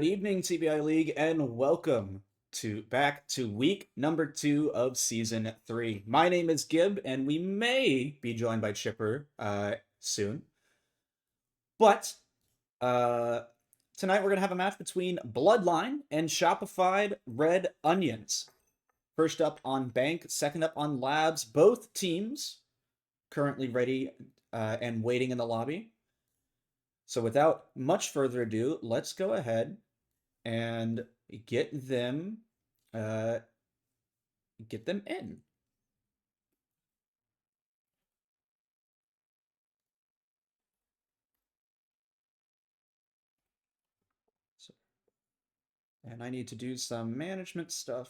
Good evening, TBI League, and welcome back to week number 2 of season 3. My name is Gib, and we may be joined by Chipper soon. But tonight we're gonna have a match between Bloodline and Chopified Redonions. First up on Bank, second up on Labs. Both teams currently ready and waiting in the lobby. So without much further ado, let's go ahead and get them in. So, and I need to do some management stuff.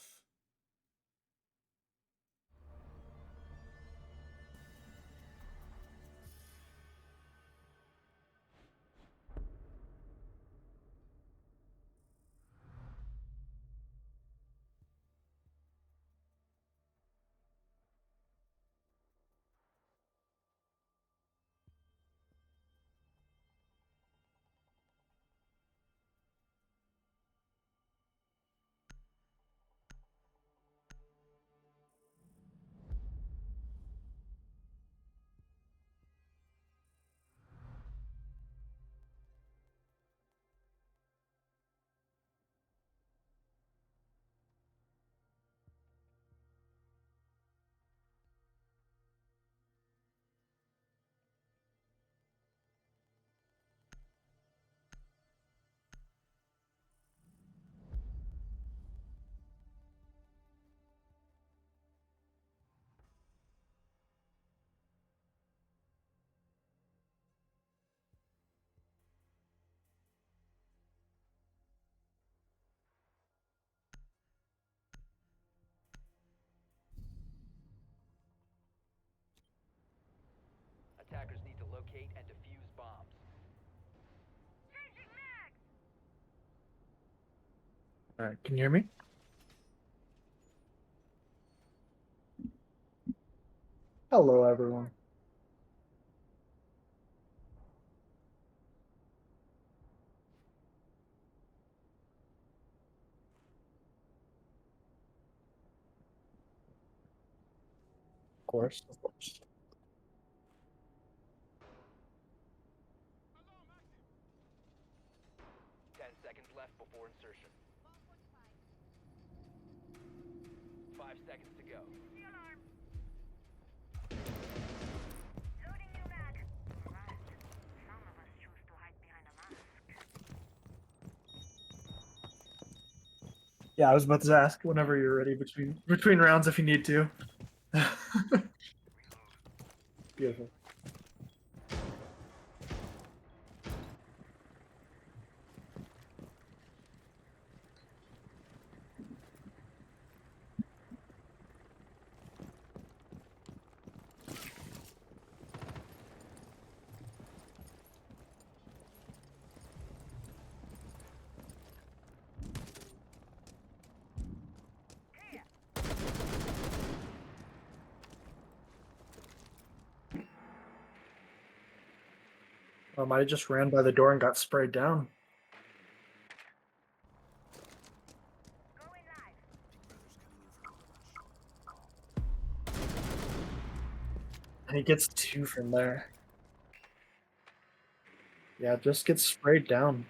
Attackers need to locate and defuse bombs. Alright, can you hear me? Hello, everyone. Of course, of course. Seconds left before insertion. 5 seconds to go. Loading new mag. Right. Some of us choose to hide behind a mask. Yeah, I was about to ask whenever you're ready between rounds if you need to. Beautiful. I just ran by the door and got sprayed down. Going live. And he gets 2 from there. Yeah, just gets sprayed down.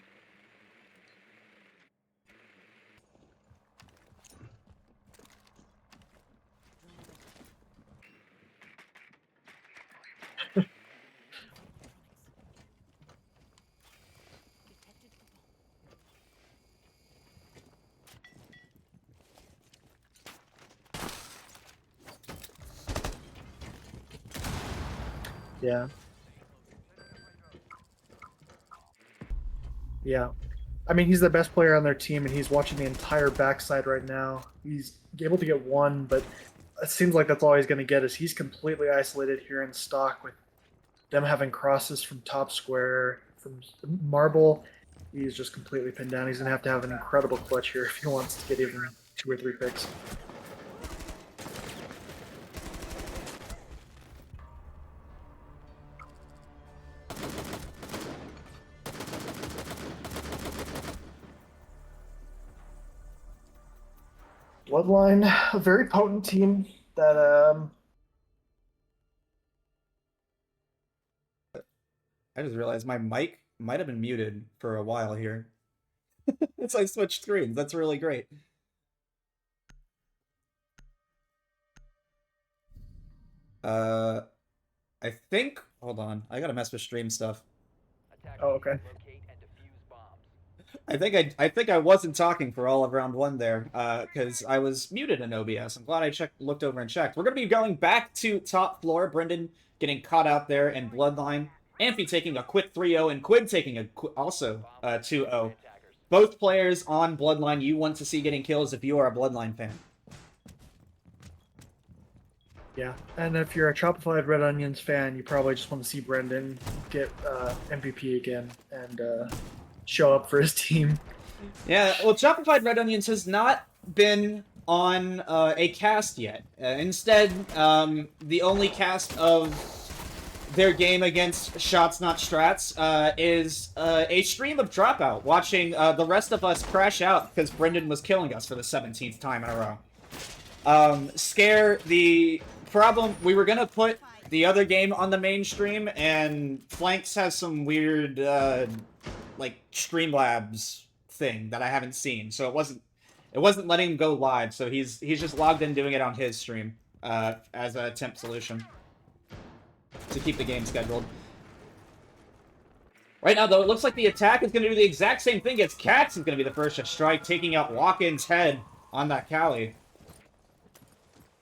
Yeah. Yeah. I mean, he's the best player on their team, and he's watching the entire backside right now. He's able to get 1, but it seems like that's all he's going to get is he's completely isolated here in stock with them having crosses from top square, from marble. He's just completely pinned down. He's going to have an incredible clutch here if he wants to get even 2 or 3 picks. Bloodline, a very potent team that I just realized my mic might have been muted for a while here. It's like switched screens. That's really great. Uh, I think. Hold on. I gotta mess with stream stuff. Attackers Oh, need okay. to locate and defuse bombs. I think I wasn't talking for all of round one there, because I was muted in OBS. I'm glad I looked over and checked. We're gonna be going back to top floor. Brendan getting caught out there, and Bloodline. Amphi taking a quick 3-0, and Quid taking a also 2-0. Attackers. Both players on Bloodline you want to see getting kills if you are a Bloodline fan. yeah. And if you're a Chopified Redonions fan, you probably just want to see Brendan get MVP again and show up for his team. Yeah, well, Chopified Redonions has not been on a cast yet. Instead, the only cast of their game against Shots Not Strats is a stream of Dropout, watching the rest of us crash out because Brendan was killing us for the 17th time in a row. Scare, the problem, we were gonna put the other game on the main stream, and Flanks has some weird, like, Streamlabs thing that I haven't seen, so it wasn't letting him go live, so he's just logged in doing it on his stream, as a temp solution to keep the game scheduled. Right now, though, it looks like the attack is going to do the exact same thing as Katz is going to be the first to strike, taking out Walk-In's head on that Cali.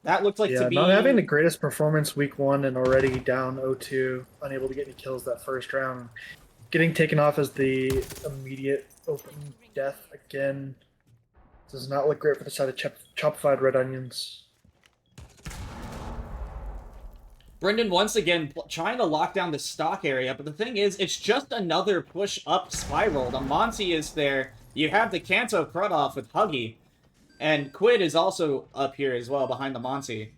That looks like to be... not having the greatest performance week 1 and already down 0-2, unable to get any kills that first round. Getting taken off as the immediate open death again. Does not look great for the side of Chopified Redonions. Brendan once again trying to lock down the stock area, but the thing is, it's just another push-up spiral. The Monty is there. You have the Kanto cut-off with Huggy. And Quid is also up here as well, behind the Monty.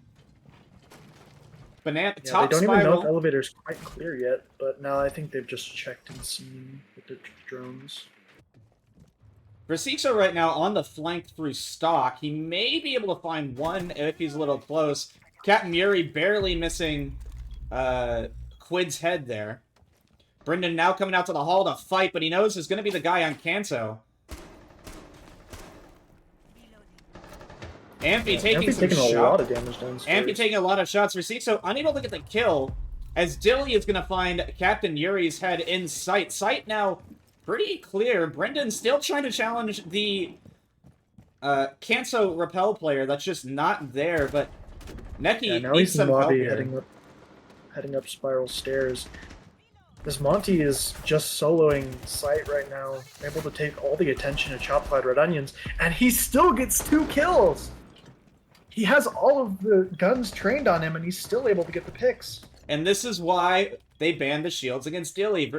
Banana, Yeah, top they don't spiral. even know if the elevator's quite clear yet, but now I think they've just checked and seen with the drones. Rasico right now on the flank through stock. He may be able to find one if he's a little close. Captain Yuri barely missing Quid's head there. Brendan now coming out to the hall to fight, but he knows there's going to be the guy on Kanto. Amphi taking some shots. a lot of damage downstairs. Amphi taking a lot of shots. Rasico unable to get the kill, as Dilly is going to find Captain Yuri's head in sight. Sight now pretty clear. Brendan still trying to challenge the Kanto Repel player that's just not there, but Neki now needs he's in some help lobby here. heading up spiral stairs. This Monty is just soloing Sight right now, able to take all the attention of Chopified Redonions, and he still gets 2 kills! He has all of the guns trained on him, and he's still able to get the picks. And this is why they banned the shields against Dilly.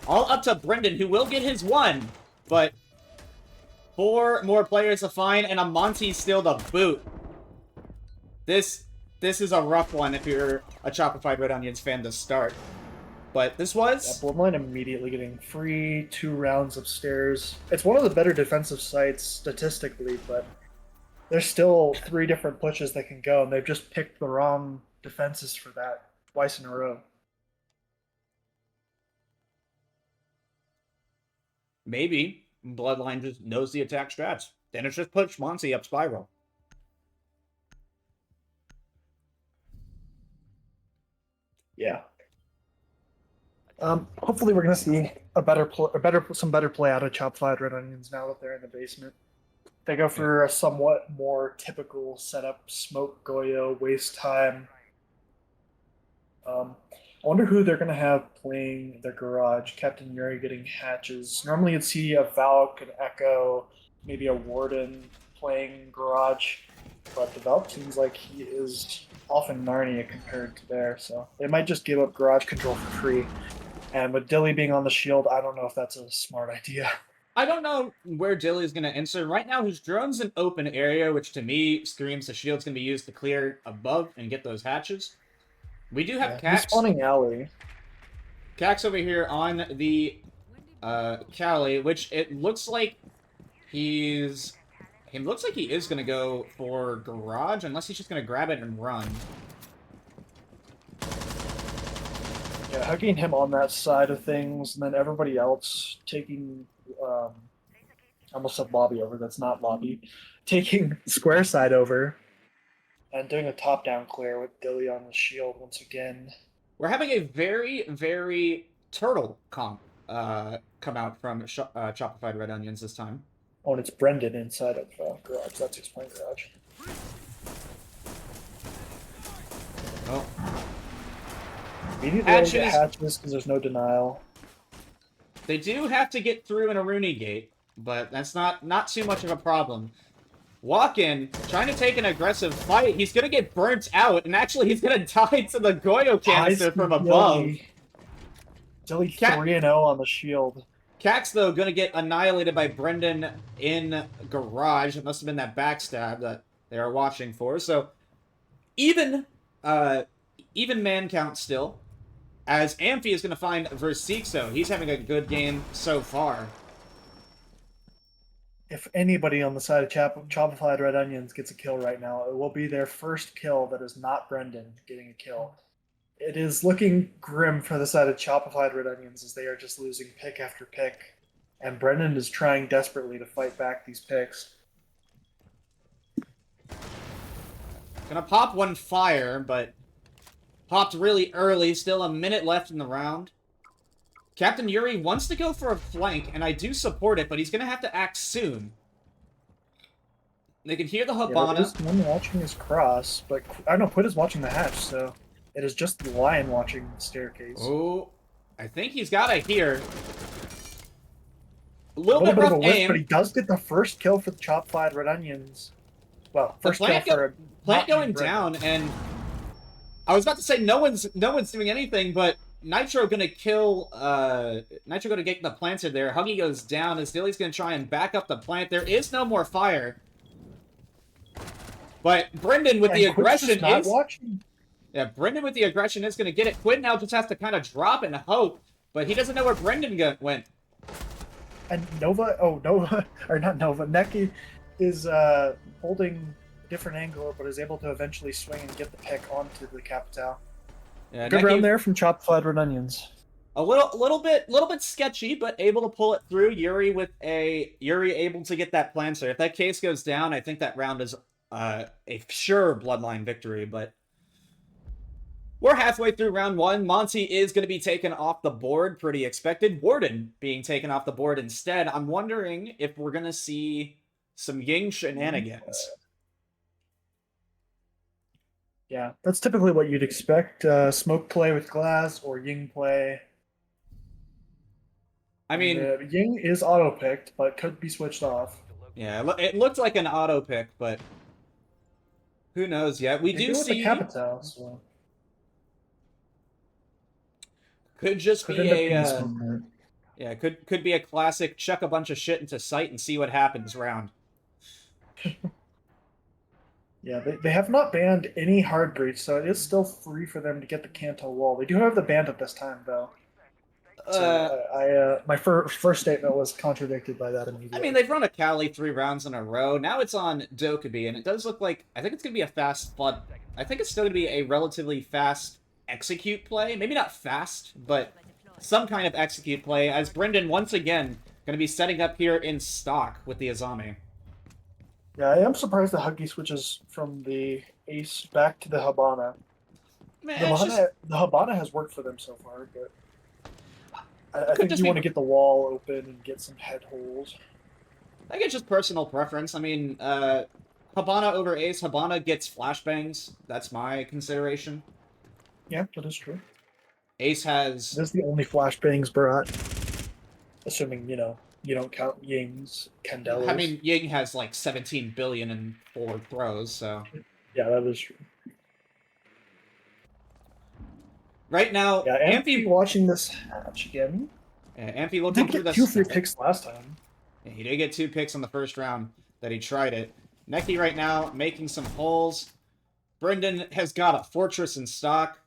All up to Brendan, who will get his one, but 4 more players to find, and a Monty still to boot. This is a rough one if you're a Chopified Redonions fan to start. But this was... Yeah, Bloodline immediately getting free 2 rounds upstairs. It's one of the better defensive sites statistically, but there's still 3 different pushes that can go, and they've just picked the wrong defenses for that twice in a row. Maybe Bloodline just knows the attack strats. Then it's just push Monty up spiral. Yeah. Hopefully we're gonna see some better play out of Chopified Redonions now that they're in the basement. They go for a somewhat more typical setup: smoke, Goyo, waste time. I wonder who they're gonna have playing the garage. Captain Yuri getting hatches. Normally you'd see a Valk, an Echo, maybe a Warden playing garage, but the Valk seems like he is often Narnia compared to there, so they might just give up garage control for free. And with Dilly being on the shield, I don't know if that's a smart idea. I don't know where Dilly is going to enter. Right now, his drone's an open area, which to me screams the shield's going to be used to clear above and get those hatches. We do have He's spawning alley. Cax over here on the Cali, which it looks like he's It looks like he is going to go for garage, unless he's just going to grab it and run. Yeah, hugging him on that side of things, and then everybody else taking. I almost said lobby over. That's not lobby. Taking square side over, and doing a top-down clear with Dilly on the shield once again. We're having a very, very turtle comp come out from Chopified Redonions this time. Oh, and it's Brendan inside of garage. That's who's playing garage. Oh, Immediately Hatches. hatches because there's no denial. they do have to get through an Aruni gate, but that's not too much of a problem. Walk-in, trying to take an aggressive fight. He's going to get burnt out, and actually he's going to die to the Goyo canister from above. Dilly Cat- 3-0 on the shield. Cax, though, going to get annihilated by Brendan in garage. It must have been that backstab that they are watching for. So, even man count still, as Amphi is going to find Versixo. He's having a good game so far. If anybody on the side of Chopified Redonions gets a kill right now, it will be their first kill that is not Brendan getting a kill. It is looking grim for the side of Chopified Redonions as they are just losing pick after pick. And Brendan is trying desperately to fight back these picks. Gonna pop one fire, but popped really early. Still a minute left in the round. Captain Yuri wants to go for a flank, and I do support it, but he's gonna have to act soon. They can hear the Habana. Yeah, there is one watching his cross, but I don't know, Quid is watching the hatch, so it is just the Lion watching the staircase. Oh, I think he's got it here. A A little little bit bit of rough a whiff, aim. but he does get the first kill for the Chopified Redonions. Well, first kill plant for Plant not going being down, and I was about to say no one's doing anything, but Nitro gonna kill. Nitro gonna get the planted there. Huggy goes down as Dilly's gonna try and back up the plant. There is no more fire, but Brendan with the And Quid's just aggression not is. watching. Yeah, Brendan with the aggression is gonna get it. Quinn now just has to kind of drop and hope, but he doesn't know where Brendan went. And Nova, or not Nova, Neki is holding a different angle, but is able to eventually swing and get the pick onto the Capital. Yeah, Good Neki- round there from Chopified Redonions. A little bit sketchy, but able to pull it through. Yuri able to get that planter. If that case goes down, I think that round is a sure Bloodline victory. But we're halfway through round one. Monty is going to be taken off the board. Pretty expected. Warden being taken off the board instead. I'm wondering if we're going to see some Ying shenanigans. Yeah, that's typically what you'd expect. Smoke play with Glass or Ying play. I mean, Ying is auto-picked, but could be switched off. yeah, it looked like an auto pick, but who knows yet? We They do with the see. Capital, so Could just could be end up a being smoke. yeah, could be a classic chuck a bunch of shit into sight and see what happens round. Yeah, they have not banned any hard breach, so it is still free for them to get the Kanto wall. They do have the ban at this time, though. So my first statement was contradicted by that immediately. I mean, they've run a Cali 3 rounds in a row. Now it's on Dokkaebi, and it does look like I think it's gonna be a fast flood. I think it's still gonna be a relatively fast execute play. Maybe not fast, but some kind of execute play. As Brendan once again gonna be setting up here in stock with the Azami. Yeah, I am surprised that Huggy switches from the Ace back to the Habana. Man, The it's just, Habana has worked for them so far, but I Could think just you be- want to get the wall open and get some head holes. I think it's just personal preference. I mean, Habana over Ace. Habana gets flashbangs. That's my consideration. Yeah, that is true. Ace has That's the only flashbangs brought. Assuming, you don't count Ying's, Candelas. I mean, Ying has like 17 billion in forward throws, so. Yeah, that is true. Right now, Yeah, Amphi watching this hatch again. Amphi He looking did through get the... 2 free picks last time. Yeah, he did get 2 picks on the first round that he tried it. Neki right now making some holes. Brendan has got a fortress in stock.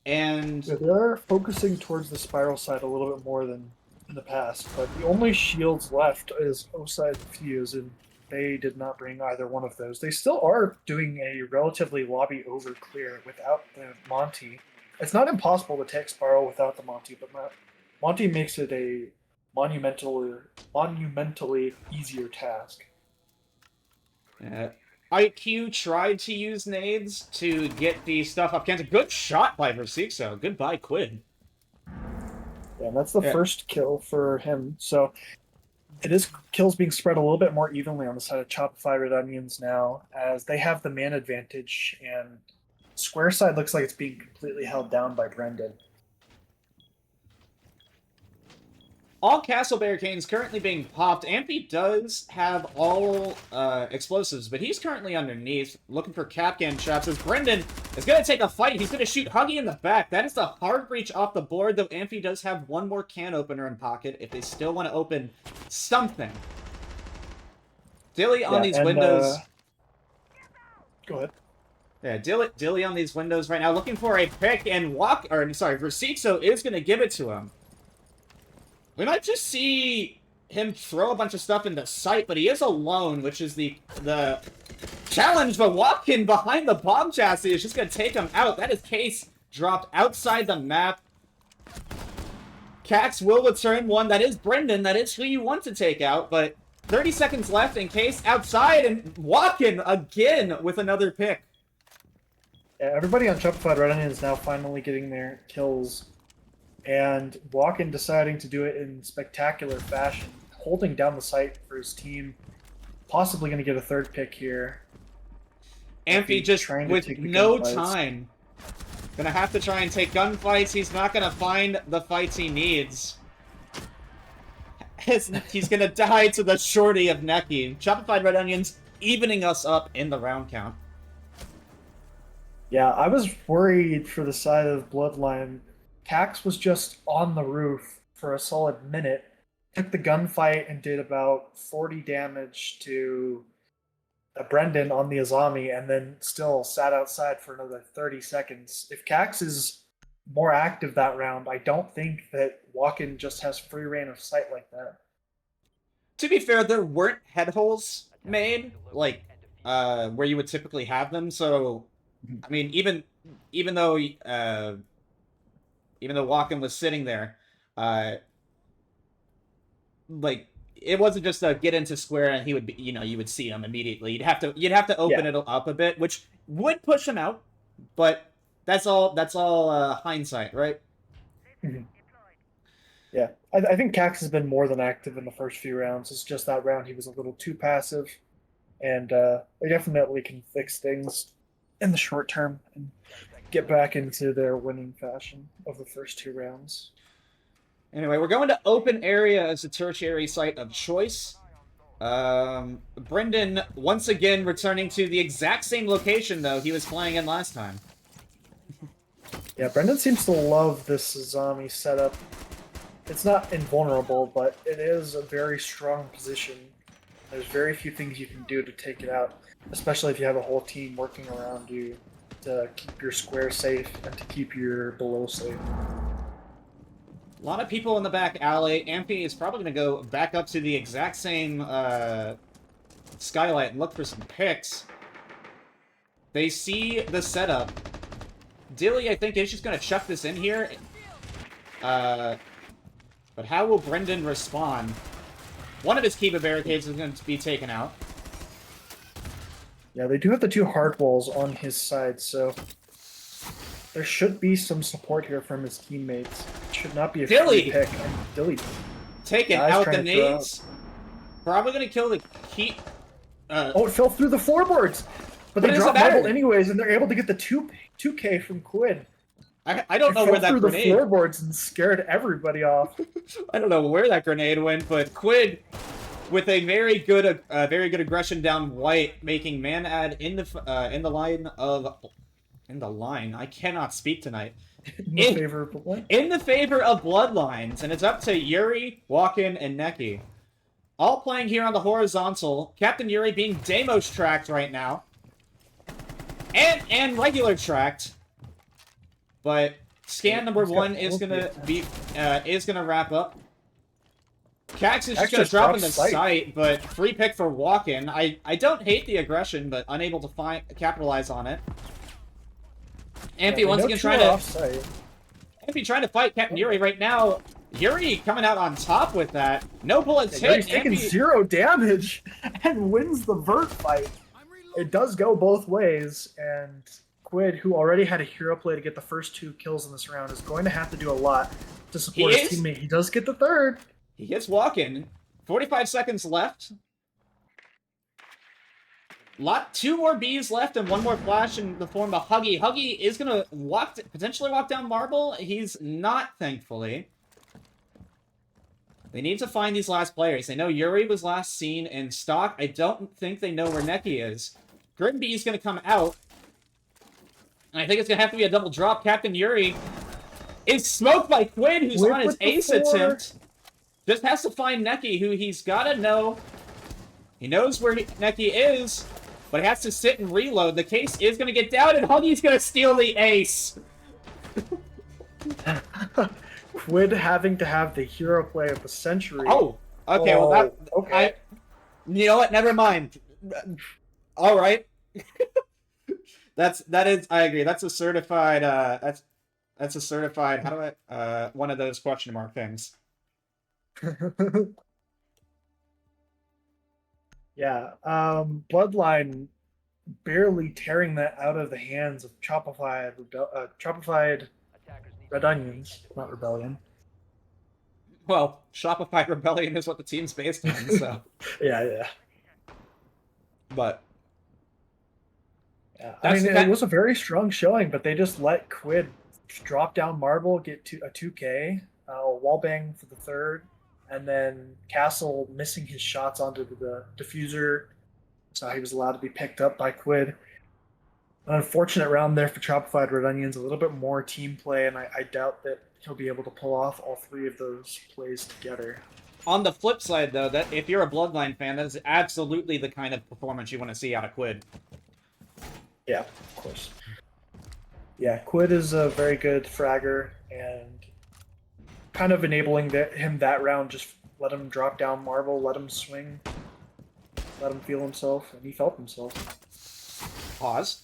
And Yeah, they're focusing towards the spiral side a little bit more than in the past, but the only shields left is Osai and Fuse, and they did not bring either one of those. They still are doing a relatively lobby over clear without the Monty. It's not impossible to take Spiral without the Monty, but Monty makes it a monumentally easier task. IQ tried to use nades to get the stuff up. Good shot by Versixo. Goodbye, Quid. Yeah, and that's the first kill for him. So it is kills being spread a little bit more evenly on the side of Chopified Redonions now, as they have the man advantage, and Square side looks like it's being completely held down by Brendan. All castle barricades currently being popped. Ampy does have all explosives, but he's currently underneath, looking for Capcan traps. As Brendan is going to take a fight, he's going to shoot Huggy in the back. That is the hard breach off the board, though Ampy does have one more can opener in pocket if they still want to open something. Dilly on these windows. Go ahead. Yeah, Dilly on these windows right now, looking for a pick, and Versixo is going to give it to him. We might just see him throw a bunch of stuff into sight, but he is alone, which is the challenge. But Watkin behind the bomb chassis is just going to take him out. That is Case dropped outside the map. Cax will return one. That is Brendan. That is who you want to take out, but 30 seconds left in Case outside, and Watkin again with another pick. Yeah, everybody on Chopified Redonions is now finally getting their kills. And Walken deciding to do it in spectacular fashion, holding down the site for his team, possibly going to get a third pick here. Ampy just with no time. Gonna have to try and take gunfights. He's not gonna find the fights he needs. He's gonna die to the shorty of Neki. Chopified Redonions evening us up in the round count. Yeah, I was worried for the side of Bloodline. Cax was just on the roof for a solid minute, took the gunfight and did about 40 damage to Brendan on the Azami, and then still sat outside for another 30 seconds. If Cax is more active that round, I don't think that Walken just has free reign of sight like that. To be fair, there weren't head holes made, like, where you would typically have them, so, I mean, even though Walken was sitting there, like, it wasn't just a get into square and he would be, you would see him immediately. You'd have to open it up a bit, which would push him out, but that's all hindsight, right? Mm-hmm. Yeah, I think Cax has been more than active in the first few rounds. It's just that round he was a little too passive, and they definitely can fix things in the short term and get back into their winning fashion of the first two rounds. Anyway, we're going to open area as a tertiary site of choice. Brendan, once again, returning to the exact same location, though, he was playing in last time. Yeah, Brendan seems to love this Azami setup. It's not invulnerable, but it is a very strong position. There's very few things you can do to take it out, especially if you have a whole team working around you to keep your square safe and to keep your below safe. A lot of people in the back alley. Ampy is probably going to go back up to the exact same skylight and look for some picks. They see the setup. Dilly, I think, is just going to chuck this in here. But how will Brendan respond? One of his Kiva barricades is going to be taken out. Yeah, they do have the two hard walls on his side, so there should be some support here from his teammates. It should not be a free pick. And Dilly taking out the nades. Probably going to kill the key. Oh, it fell through the floorboards! But they dropped Marble anyways, and they're able to get the 2K from Quid. I don't know where that grenade... It fell through the floorboards and scared everybody off. I don't know where that grenade went, but Quid, with a very good aggression down white, making man ad in the line. I cannot speak tonight. In the favor of Bloodline? In the favor of Bloodlines, and it's up to Yuri, Walken, and Neki. All playing here on the horizontal. Captain Yuri being Deimos tracked right now. And regular tracked. But scan number one is gonna wrap up. Cax is Cax just gonna just drop in drops the sight. sight, but free pick for walk-in. I don't hate the aggression, but unable to capitalize on it. Amphi once again trying to fight Captain Yuri right now. Yuri coming out on top with that. No bullets hit. He's taking Amphi, 0 damage and wins the vert fight. It does go both ways, and Quid, who already had a hero play to get the first 2 kills in this round, is going to have to do a lot to support his teammate. He does get the third. He gets walk-in. 45 seconds left. 2 more Bs left and 1 more flash in the form of Huggy. Huggy is going to potentially walk down Marble. He's not, thankfully. They need to find these last players. They know Yuri was last seen in stock. I don't think they know where Neki is. Grimby is going to come out. And I think it's going to have to be a double drop. Captain Yuri is smoked by Quid, who's on his ace attempt. Just has to find Neki, who he's got to know. He knows where Neki is, but he has to sit and reload. The case is going to get down, and Huggy's going to steal the ace. Quid having to have the hero play of the century. Oh, okay. Well, that okay. You know what? Never mind. All right. that is. I agree. That's a certified. That's a certified. How do I? One of those question mark things. Yeah. Bloodline barely tearing that out of the hands of Chopified Redonions, not Rebellion. Well, Chopified Rebellion is what the team's based on, so. Yeah. But. Yeah. I mean, it was a very strong showing, but they just let Quid drop down Marble, get to a 2K, wallbang for the third, and then Castle missing his shots onto the diffuser, so he was allowed to be picked up by Quid. An unfortunate round there for Chopified Redonions, a little bit more team play, and I doubt that he'll be able to pull off all 3 of those plays together. On the flip side, though, that if you're a Bloodline fan, that is absolutely the kind of performance you want to see out of Quid. Yeah, of course. Yeah, Quid is a very good fragger, and kind of enabling him that round, just let him drop down Marble, let him swing, let him feel himself, and he felt himself. Pause.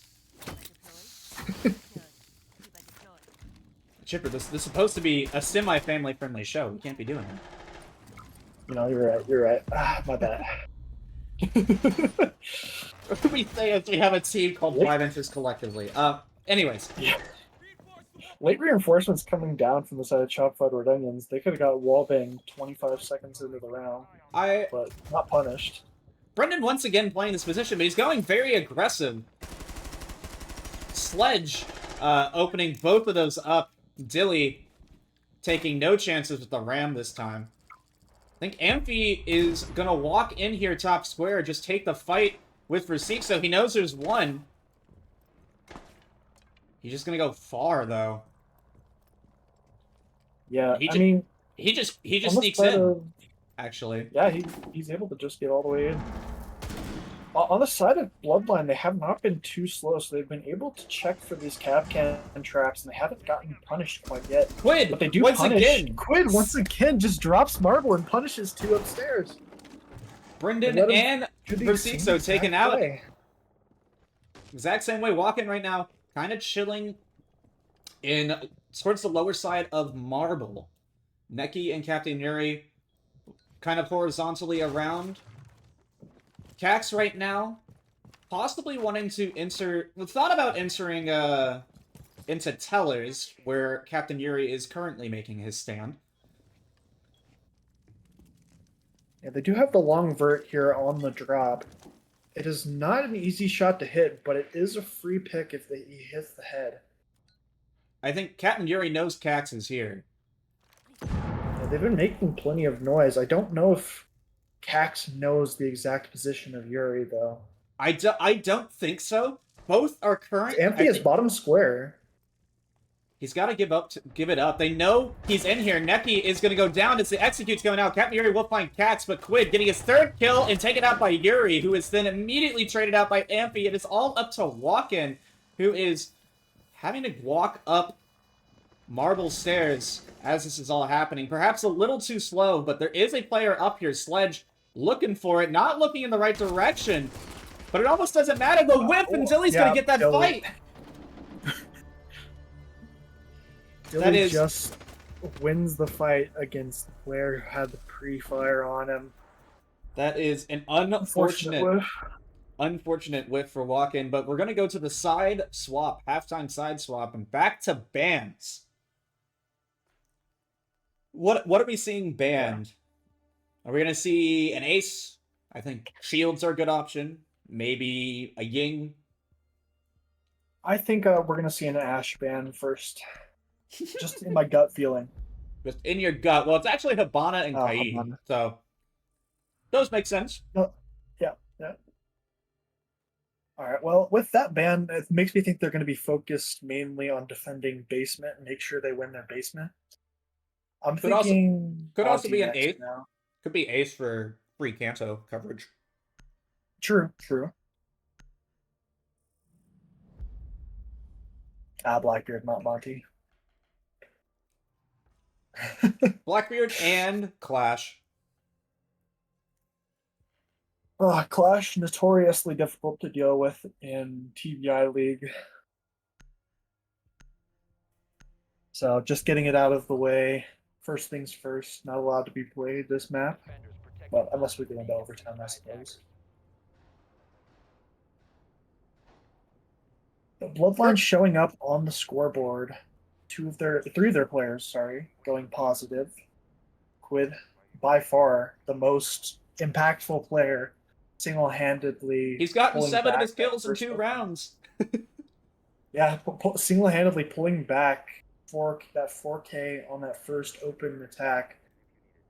Chipper, this is supposed to be a semi-family friendly show. We can't be doing that. You know, you're right. My bad. We say as we have a team called 5 Inches collectively. Anyways. Yeah. Late reinforcements coming down from the side of Chopified Redonions. They could have got wallbang 25 seconds into the round, but not punished. Brendan once again playing this position, but he's going very aggressive. Sledge opening both of those up. Dilly taking no chances with the ram this time. I think Amphi is going to walk in here top square, just take the fight with Rasik, so he knows there's one. He's just going to go far, though. Yeah, he just sneaks in, actually. Yeah, he's able to just get all the way in. On the side of Bloodline, they have not been too slow, so they've been able to check for these cap can traps, and they haven't gotten punished quite yet. Quid, but they do once punish. again. Quid once again just drops Marble and punishes 2 upstairs. Brendan and Versixo taken out. Exact same way, walking right now, kind of chilling in towards the lower side of Marble. Neki and Captain Yuri kind of horizontally around. Cax right now, possibly wanting to thought about entering into Tellers, where Captain Yuri is currently making his stand. Yeah, they do have the long vert here on the drop. It is not an easy shot to hit, but it is a free pick if he hits the head. I think Captain Yuri knows Cax is here. Yeah, they've been making plenty of noise. I don't know if Cax knows the exact position of Yuri, though. I don't think so. Both are current. Amphi is bottom square. He's got to give it up. They know he's in here. Neki is going to go down as the execute's going out. Captain Yuri will find Cax, but Quid getting his 3rd kill and taken out by Yuri, who is then immediately traded out by Amphi. It is all up to Walken, who is having to walk up marble stairs as this is all happening. Perhaps a little too slow, but there is a player up here. Sledge looking for it, not looking in the right direction. But it almost doesn't matter. The whip, and Dilly's going to get that Dilly. fight. Dilly That is- just wins the fight against the player who had the pre-fire on him. That is an Unfortunate whiff. unfortunate whiff for walk-in, but we're going to go to the side swap, halftime side swap, and back to bans. What are we seeing banned? Are we going to see an ace? I think shields are a good option. Maybe a ying. I think we're going to see an Ash ban first. Just in my gut feeling. Just in your gut. Well, it's actually Hibana and Kai, Hibana. so those make sense. Yeah. All right. Well, with that ban, it makes me think they're going to be focused mainly on defending basement and make sure they win their basement. I'm Could also- thinking could also Auntie be an next eighth. now. Could be ace for free Kanto coverage. True. Blackbeard, not Monty. Blackbeard and Clash. Clash, notoriously difficult to deal with in TBI League. So just getting it out of the way. First things first, not allowed to be played this map. Defenders protect Well, unless we go into overtime, I suppose. The Bloodline showing up on the scoreboard. Three of their players, going positive. Quid, by far the most impactful player, single-handedly. He's gotten pulling 7 of back his kills in that first 2 open. rounds. Yeah, single-handedly pulling back that 4K on that first open attack.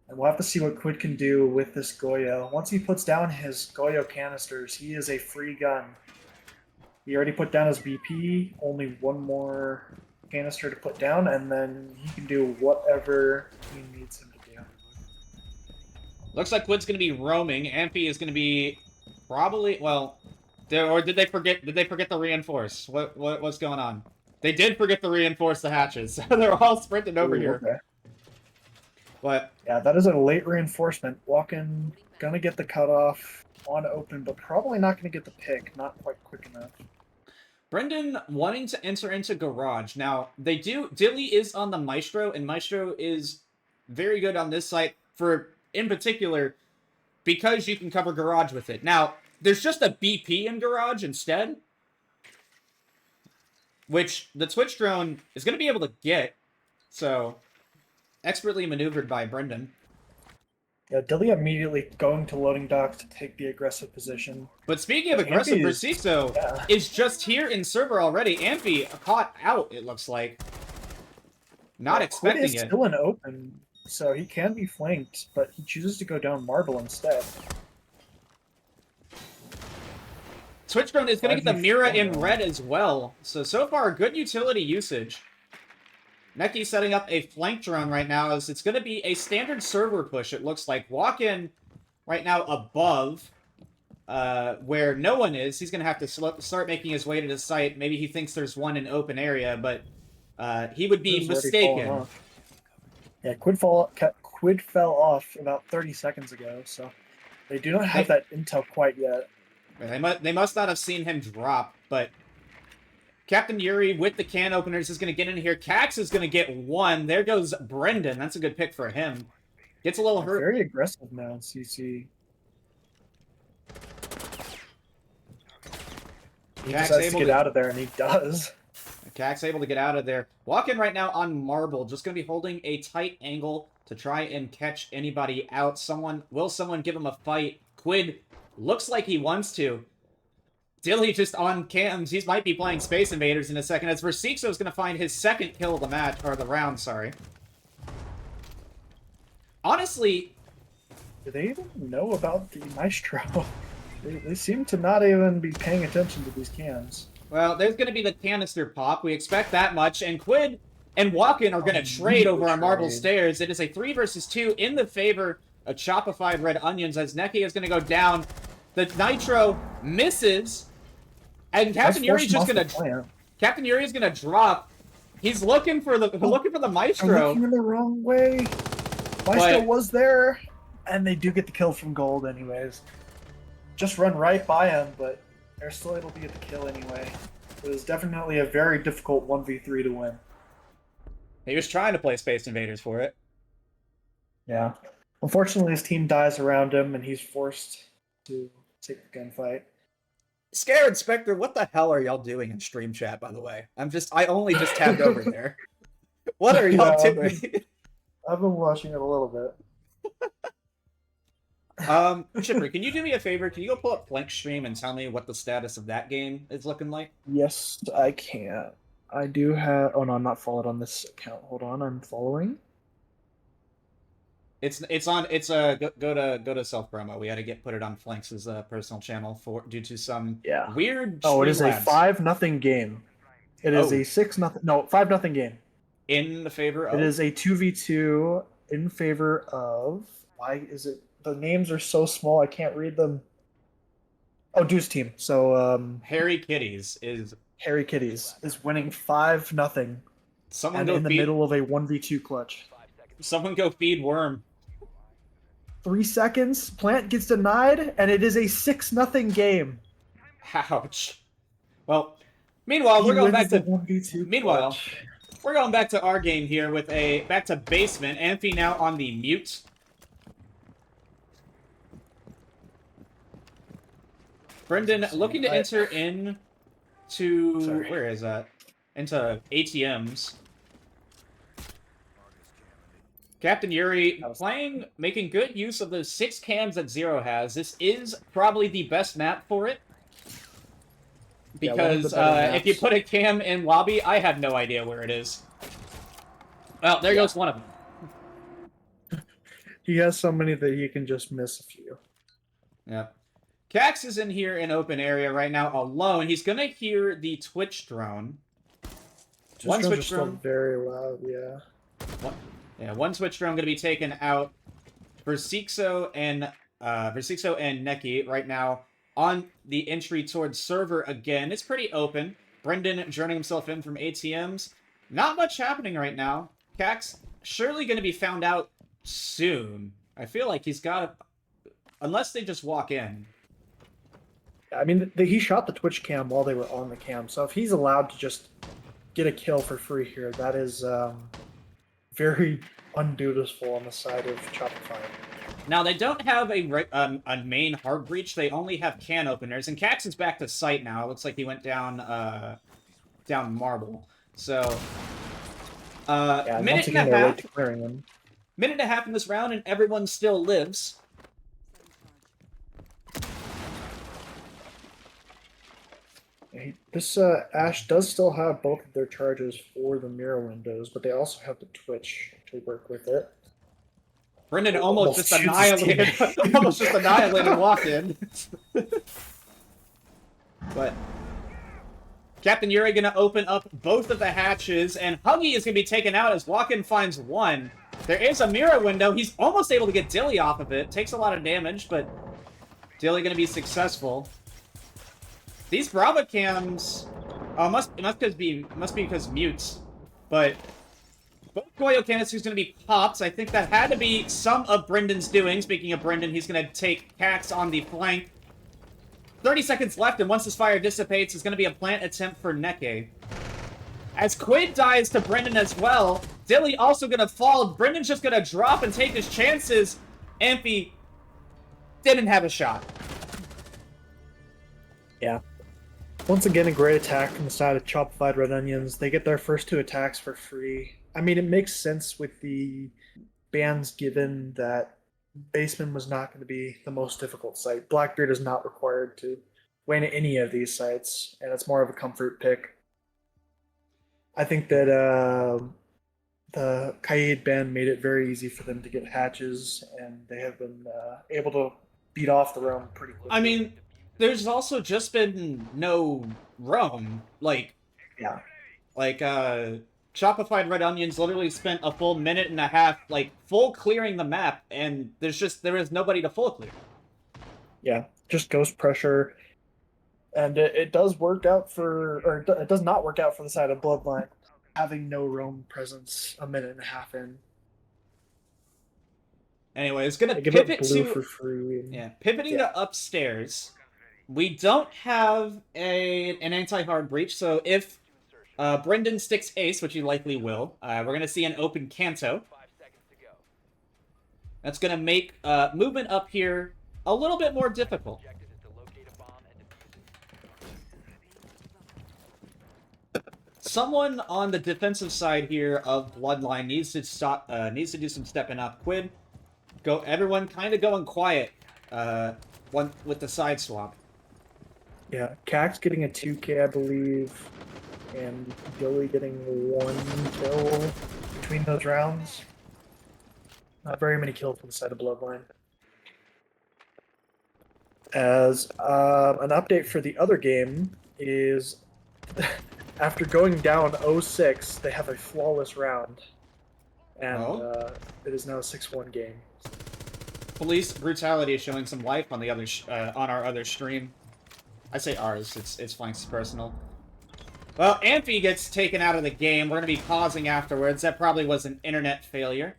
And we'll have to see what Quid can do with this Goyo. Once he puts down his Goyo canisters, he is a free gun. He already put down his BP, only one more canister to put down, and then he can do whatever he needs him to do. Looks like Quid's going to be roaming. Amphi is going to be probably, well, or did they forget the reinforce? What's going on? They did forget to reinforce the hatches. They're all sprinting over here. Okay. But Yeah, that is a late reinforcement. Walking, gonna get the cutoff on open, but probably not gonna get the pick. Not quite quick enough. Brendan wanting to enter into Garage. Now, Dilly is on the Maestro, and Maestro is very good on this site in particular, because you can cover Garage with it. Now, there's just a BP in Garage instead, which the Twitch drone is going to be able to get, so expertly maneuvered by Brendan. Yeah, Dilly immediately going to loading dock to take the aggressive position. But speaking of But aggressive, Amphi is- Versixo Yeah. is just here in server already. Amphi caught out, it looks like. Not Quid expecting is it. still in open, so he can be flanked, but he chooses to go down Marble instead. Twitch drone is going to get the Mira in 5v4 red as well. So far, good utility usage. Neki setting up a flank drone right now as it's going to be a standard server push, it looks like. Walk-in right now above where no one is. He's going to have to start making his way to the site. Maybe he thinks there's one in open area, but he would be Quid's already fallen mistaken. off. Yeah, Quid fell off about 30 seconds ago, so they do not have that intel quite yet. They must not have seen him drop, but Captain Yuri with the can openers is going to get in here. Cax is going to get one. There goes Brendan. That's a good pick for him. Gets a little hurt. Very aggressive now, CC. He Cax decides to able get to- out of there, and he does. Cax able to get out of there. Walk-in right now on Marble. Just going to be holding a tight angle to try and catch anybody out. Will someone give him a fight? Quid looks like he wants to. Dilly just on cams. He might be playing Space Invaders in a second. As Versixo is going to find his second kill of the match, or the round, sorry. Honestly, Do they even know about the Maestro? They seem to not even be paying attention to these cans. well, there's going to be the canister pop. We expect that much. And Quid and Walk-in are going to trade over on Marble trade. Stairs. It is a 3 versus 2 in the favor of Chopified Red Onions as Neki is going to go down. The Nitro misses. And Captain Yuri is just going to drop He's looking for the I'm maestro. looking in the wrong way. Maestro was there, and they do get the kill from gold anyways. Just run right by him, but they're still able to get the kill anyway. It was definitely a very difficult 1v3 to win. He was trying to play Space Invaders for it. Yeah. Unfortunately, his team dies around him, and he's forced to take the gunfight. Scared Spectre, what the hell are y'all doing in stream chat, by the way? I only just tapped over there. What are y'all Yeah, doing? I've been watching it a little bit. Chipper, can you do me a favor? Can you go pull up Flank Stream and tell me what the status of that game is looking like? Yes, I can. I do have. Oh no, I'm not followed on this account. Hold on, I'm following. Go to self promo. We had to put it on Flanks' personal channel due to some weird. Oh, it is a Streamlabs 5-0 game. It is a 6-0. No, 5-0 game. In the favor of. It is a 2v2 in favor of. Why is it? The names are so small I can't read them. Oh, Deuce Team. So Harry Kitties is winning 5-0. Someone and go in the middle of a 1v2 clutch. Someone go feed Worm. 3 seconds. Plant gets denied, and it is a 6-0 game. Ouch. Well, meanwhile, we're going back to 1v2 meanwhile, clutch. we're going back to our game here with back to basement. Amphi now on the mute. Brendan looking to enter where is that? Into ATMs. Captain Yuri making good use of those 6 cams that Zero has. This is probably the best map for it. Because if you put a cam in lobby, I have no idea where it is. Well, there goes one of them. He has so many that he can just miss a few. Yeah. Cax is in here in open area right now alone. He's going to hear the Twitch drone. One Twitch drone. Very loud, yeah. One Switch drone going to be taken out. Versixo and Neki right now on the entry towards server again. It's pretty open. Brendan joining himself in from ATMs. Not much happening right now. Cax surely going to be found out soon. I feel like he's got to... Unless they just walk in. I mean, he shot the Twitch cam while they were on the cam, so if he's allowed to just get a kill for free here, that is very undutiful on the side of Chopified. Now, they don't have a main hard breach. They only have can openers, and Cax is back to site now. It looks like he went down marble. So, minute and a half in this round, and everyone still lives. This Ash does still have both of their charges for the mirror windows, but they also have the Twitch to work with it. Brendan almost just annihilated walk in. But Captain Yuri gonna open up both of the hatches, and Huggy is gonna be taken out as Walk-in finds one. There is a mirror window. He's almost able to get Dilly off of it. Takes a lot of damage, but Dilly gonna be successful. These Bravo cams must be because mutes, but both Goyo canisters going to be popped. I think that had to be some of Brendan's doing. Speaking of Brendan, he's going to take Cax on the flank. 30 seconds left, and once this fire dissipates, it's going to be a plant attempt for Neke. As Quid dies to Brendan as well, Dilly also going to fall. Brendan's just going to drop and take his chances. Amphi didn't have a shot. Yeah. Once again, a great attack from the side of Chopified Redonions. They get their first 2 attacks for free. I mean, it makes sense with the bans given that Basement was not going to be the most difficult site. Blackbeard is not required to win any of these sites, and it's more of a comfort pick. I think that the Kaid ban made it very easy for them to get hatches, and they have been able to beat off the roam pretty quickly. I mean, there's also just been no roam. Chopified Redonions literally spent a full minute and a half, full clearing the map, and there is nobody to full clear. Yeah, just ghost pressure, and it does work out it does not work out for the side of Bloodline. having no roam presence a minute and a half in. Anyway, it's gonna They give up pivot blue to for free. And, pivoting yeah. to upstairs. We don't have an anti-hard breach, so if Brendan sticks ace, which he likely will, we're gonna see an open canto. 5 seconds to go. That's gonna make movement up here a little bit more difficult. Objective is to locate a bomb and defuse it. Someone on the defensive side here of Bloodline needs to stop. Needs to do some stepping up. Quid, go. Everyone, kind of going quiet. One with the side swap. Yeah, Cac's getting a 2K, I believe, and Billy getting 1 kill between those rounds. Not very many kills on the side of Bloodline. As an update for the other game is, after going down 0-6, they have a flawless round, and it is now a 6-1 game. Police brutality is showing some life on the other on our other stream. I say ours. It's Flank's personal. Well, Amphi gets taken out of the game. We're gonna be pausing afterwards. That probably was an internet failure.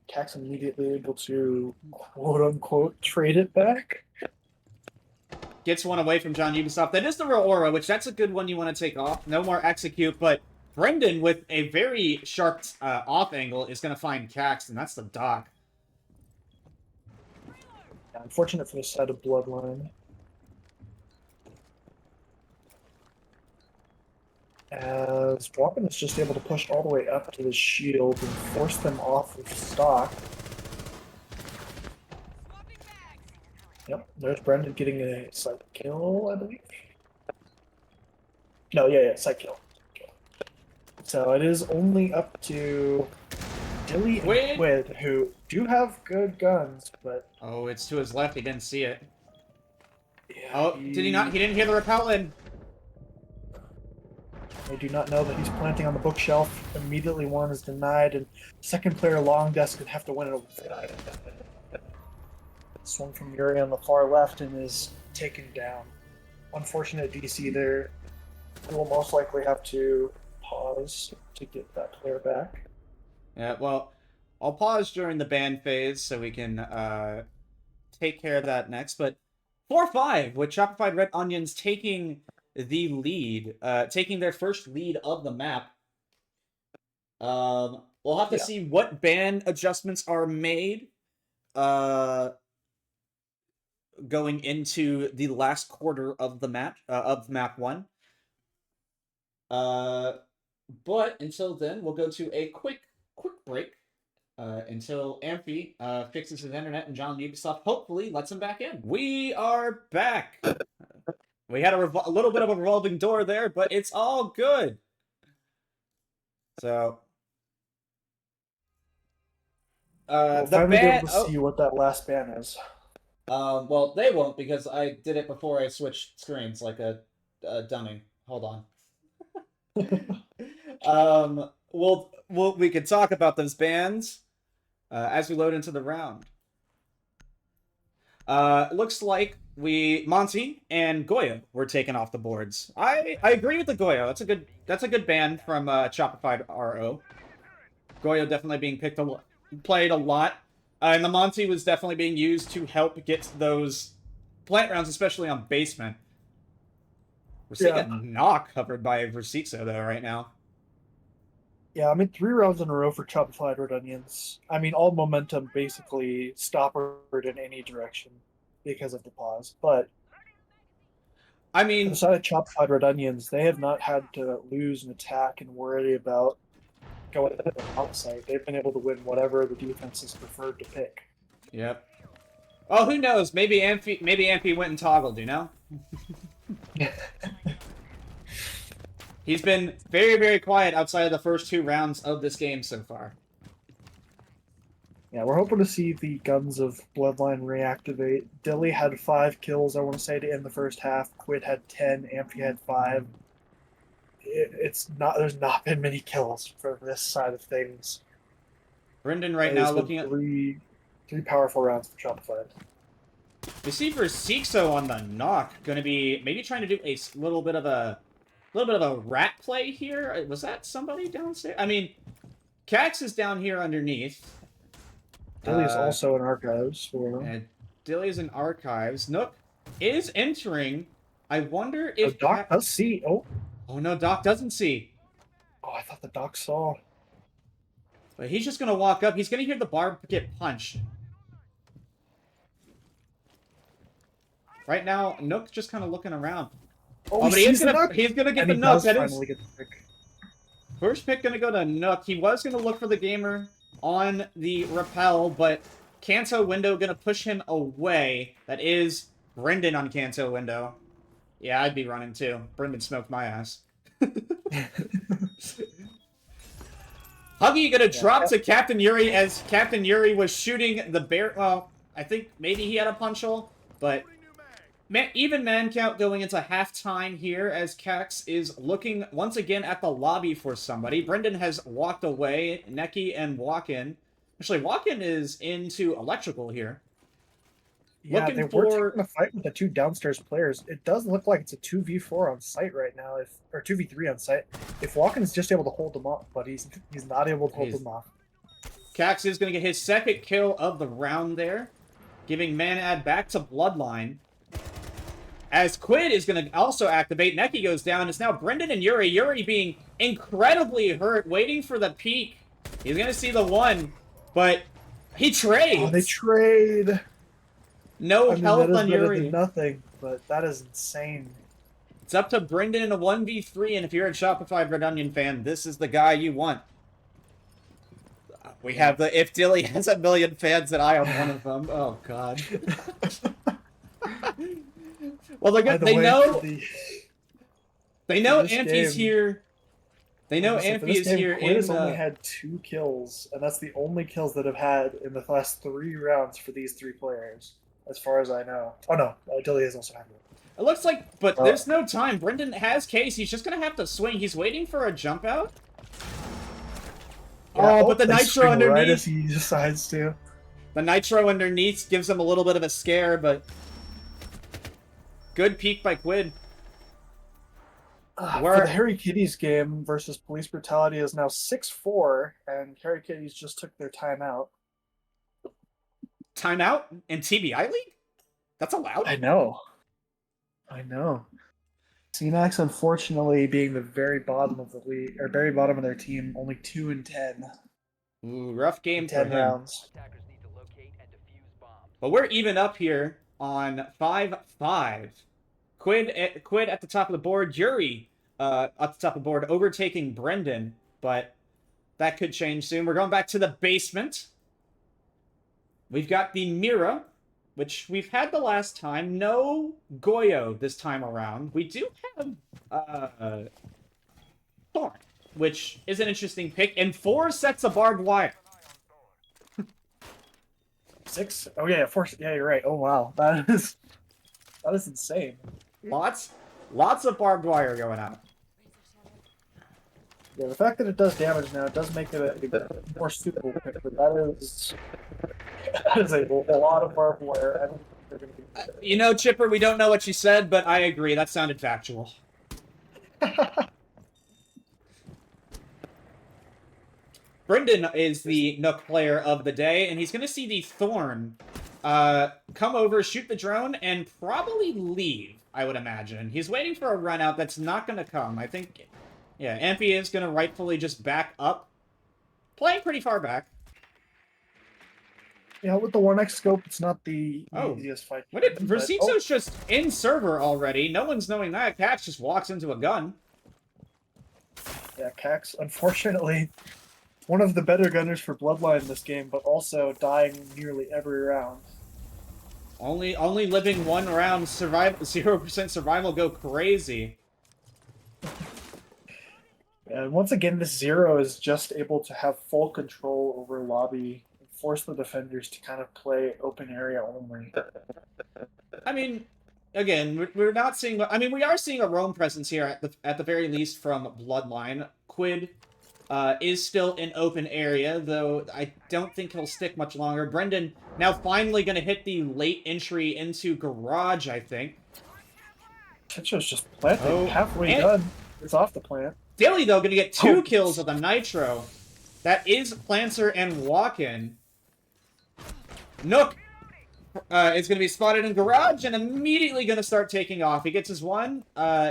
Cac's immediately able to quote-unquote trade it back. Gets one away from John Ubisoft. That is the Aura, which that's a good one you want to take off. No more execute, but Brendan with a very sharp off angle is going to find Cax, and that's the dock. Unfortunate for the side of Bloodline. As Walken is just able to push all the way up to the shield and force them off of stock. Yep, there's Brendan getting a side kill, I believe. No, yeah, side kill. So it is only up to Dilly and Quid, who do have good guns, but... Oh, it's to his left. He didn't see it. Yeah, oh, did he not? He didn't hear the repellent. They do not know that he's planting on the bookshelf. Immediately one is denied, and second player long desk could have to win it. Swung from Yuri on the far left and is taken down. Unfortunate DC there. We will most likely have to pause to get that player back. Yeah, well, I'll pause during the ban phase so we can take care of that next. But 4-5 with Chopified Redonions taking the lead, taking their first lead of the map. We'll have to see what ban adjustments are made going into the last quarter of the map, of map 1. But until then, we'll go to a quick break until Amphi fixes his internet and John Ubisoft hopefully lets him back in. We are back. We had a little bit of a revolving door there, but it's all good. So, we'll the finally be ban. able to see what that last ban is. Well, they won't because I did it before I switched screens like a dummy. Hold on. We could talk about those bans as we load into the round. Looks like Monty and Goyo were taken off the boards. I agree with the Goyo. That's a good ban from Chopified RO. Goyo definitely being played a lot. And the Monty was definitely being used to help get those plant rounds, especially on basement. We're seeing a knock covered by Versixo, though, right now. Yeah, I mean, 3 rounds in a row for Chopified Redonions. I mean, all momentum basically stoppered in any direction because of the pause. But, I mean, on the side of Chopified Redonions, they have not had to lose an attack and worry about going to the outside. They've been able to win whatever the defense has preferred to pick. Yep. Oh, who knows? Maybe Amphi went and toggled, you know? He's been very, very quiet outside of the first 2 rounds of this game so far. Yeah, we're hoping to see the guns of Bloodline reactivate. Dilly had 5 kills, I want to say, to end the first half. Quid had 10. Amphi had 5. There's not been many kills for this side of things. Brendan right now looking at three powerful rounds for Chopified. We see Versixo on the knock, going to be maybe trying to do a little bit of a little bit of a rat play here. Was that somebody downstairs? I mean, Cax is down here underneath. Dilly is also in archives. And Dilly is in archives. Nook is entering. I wonder Oh, if Doc does see. Oh, no, Doc doesn't see. I thought the Doc saw. But he's just gonna walk up. He's gonna hear the barb get punched. Right now, Nook's just kind of looking around. Oh, but he's he's gonna get the Nook. That is finally get the pick. first pick gonna go to Nook. He was gonna look for the gamer on the rappel, but Kanto window gonna push him away. That is Brendan on Kanto window. Yeah, I'd be running too. Brendan smoked my ass. Huggy gonna drop to Captain Yuri as Captain Yuri was shooting the bear. Well, I think maybe he had a punch hole, but even man count going into halftime here as Cax is looking once again at the lobby for somebody. Brendan has walked away. Neki and Walken. Actually, Walken is into electrical here. Yeah, Looking they for- were taking a fight with the two downstairs players. It does look like it's a 2v4 on site right now, or 2v3 on site. If Walken is just able to hold them off, but he's not able to hold them off. Cax is going to get his second kill of the round there, giving Manad back to Bloodline. As Quid is going to also activate, Neki goes down. It's now Brendan and Yuri. Yuri being incredibly hurt, waiting for the peak. He's going to see the one, but he trades. Oh, they trade. No I mean, health that is on better Yuri. than nothing, but that is insane. It's up to Brendan in a 1v3, and if you're a Chopified Redonion fan, this is the guy you want. We have the if Dilly has a million fans, then I am one of them. Oh god. Well, they're good. They know Amphi's here. They know Amphi is here. Quid has only had 2 kills, and that's the only kills that have had in the last 3 rounds for these 3 players, as far as I know. Oh no, Dilly has also had one. It looks like, but there's no time. Brendan has case. He's just gonna have to swing. He's waiting for a jump out. Yeah, but the they nitro swing underneath. right as he decides to. The nitro underneath gives him a little bit of a scare, but good peek by Quid. For the Harry Kitties game versus Police Brutality is now 6-4, and Harry Kitties just took their timeout. Timeout in TBI League? That's allowed? I know. CNAX, unfortunately, being the very bottom of the league, or very bottom of their team, only 2-10. Ooh, rough game for 10 him. rounds. Attackers need to locate and defuse bombs. But we're even up here on 5-5. Quid at the top of the board. Yuri at the top of the board, overtaking Brendan, but that could change soon. We're going back to the basement. We've got the Mira, which we've had the last time. No Goyo this time around. We do have Thorn, which is an interesting pick, and 4 sets of barbed wire. 6? Oh yeah, 4. Yeah, you're right. Oh wow, that is insane. Lots of barbed wire going out. Yeah, the fact that it does damage now, it does make it a more suitable pick, but that is a lot of barbed wire. I don't think they're going to be You know, Chipper, we don't know what you said, but I agree. That sounded factual. Brendan is the Nook player of the day, and he's going to see the Thorn come over, shoot the drone, and probably leave, I would imagine. He's waiting for a run out that's not going to come. I think, yeah, Amphi is going to rightfully just back up. Playing pretty far back. Yeah, with the 1x scope, it's not the Oh. easiest fight. What did but- Versito's just in server already? No one's knowing that. Cax just walks into a gun. Yeah, Cax, unfortunately, one of the better gunners for Bloodline in this game, but also dying nearly every round. Only living one round, 0% survival, go crazy. And once again, this Zero is just able to have full control over lobby and force the defenders to kind of play open area only. I mean, again, we're not seeing. I mean, we are seeing a roam presence here at the very least from Bloodline. Quid is still in open area, though I don't think he'll stick much longer. Brendan now finally going to hit the late entry into garage, I think. Tencho's just planting, Oh, halfway and- done. It's off the plant. Dilly, though, gonna get 2 Oh. kills with a Nitro. That is Planter and Walk-In. Nook is going to be spotted in Garage and immediately going to start taking off. He gets his 1,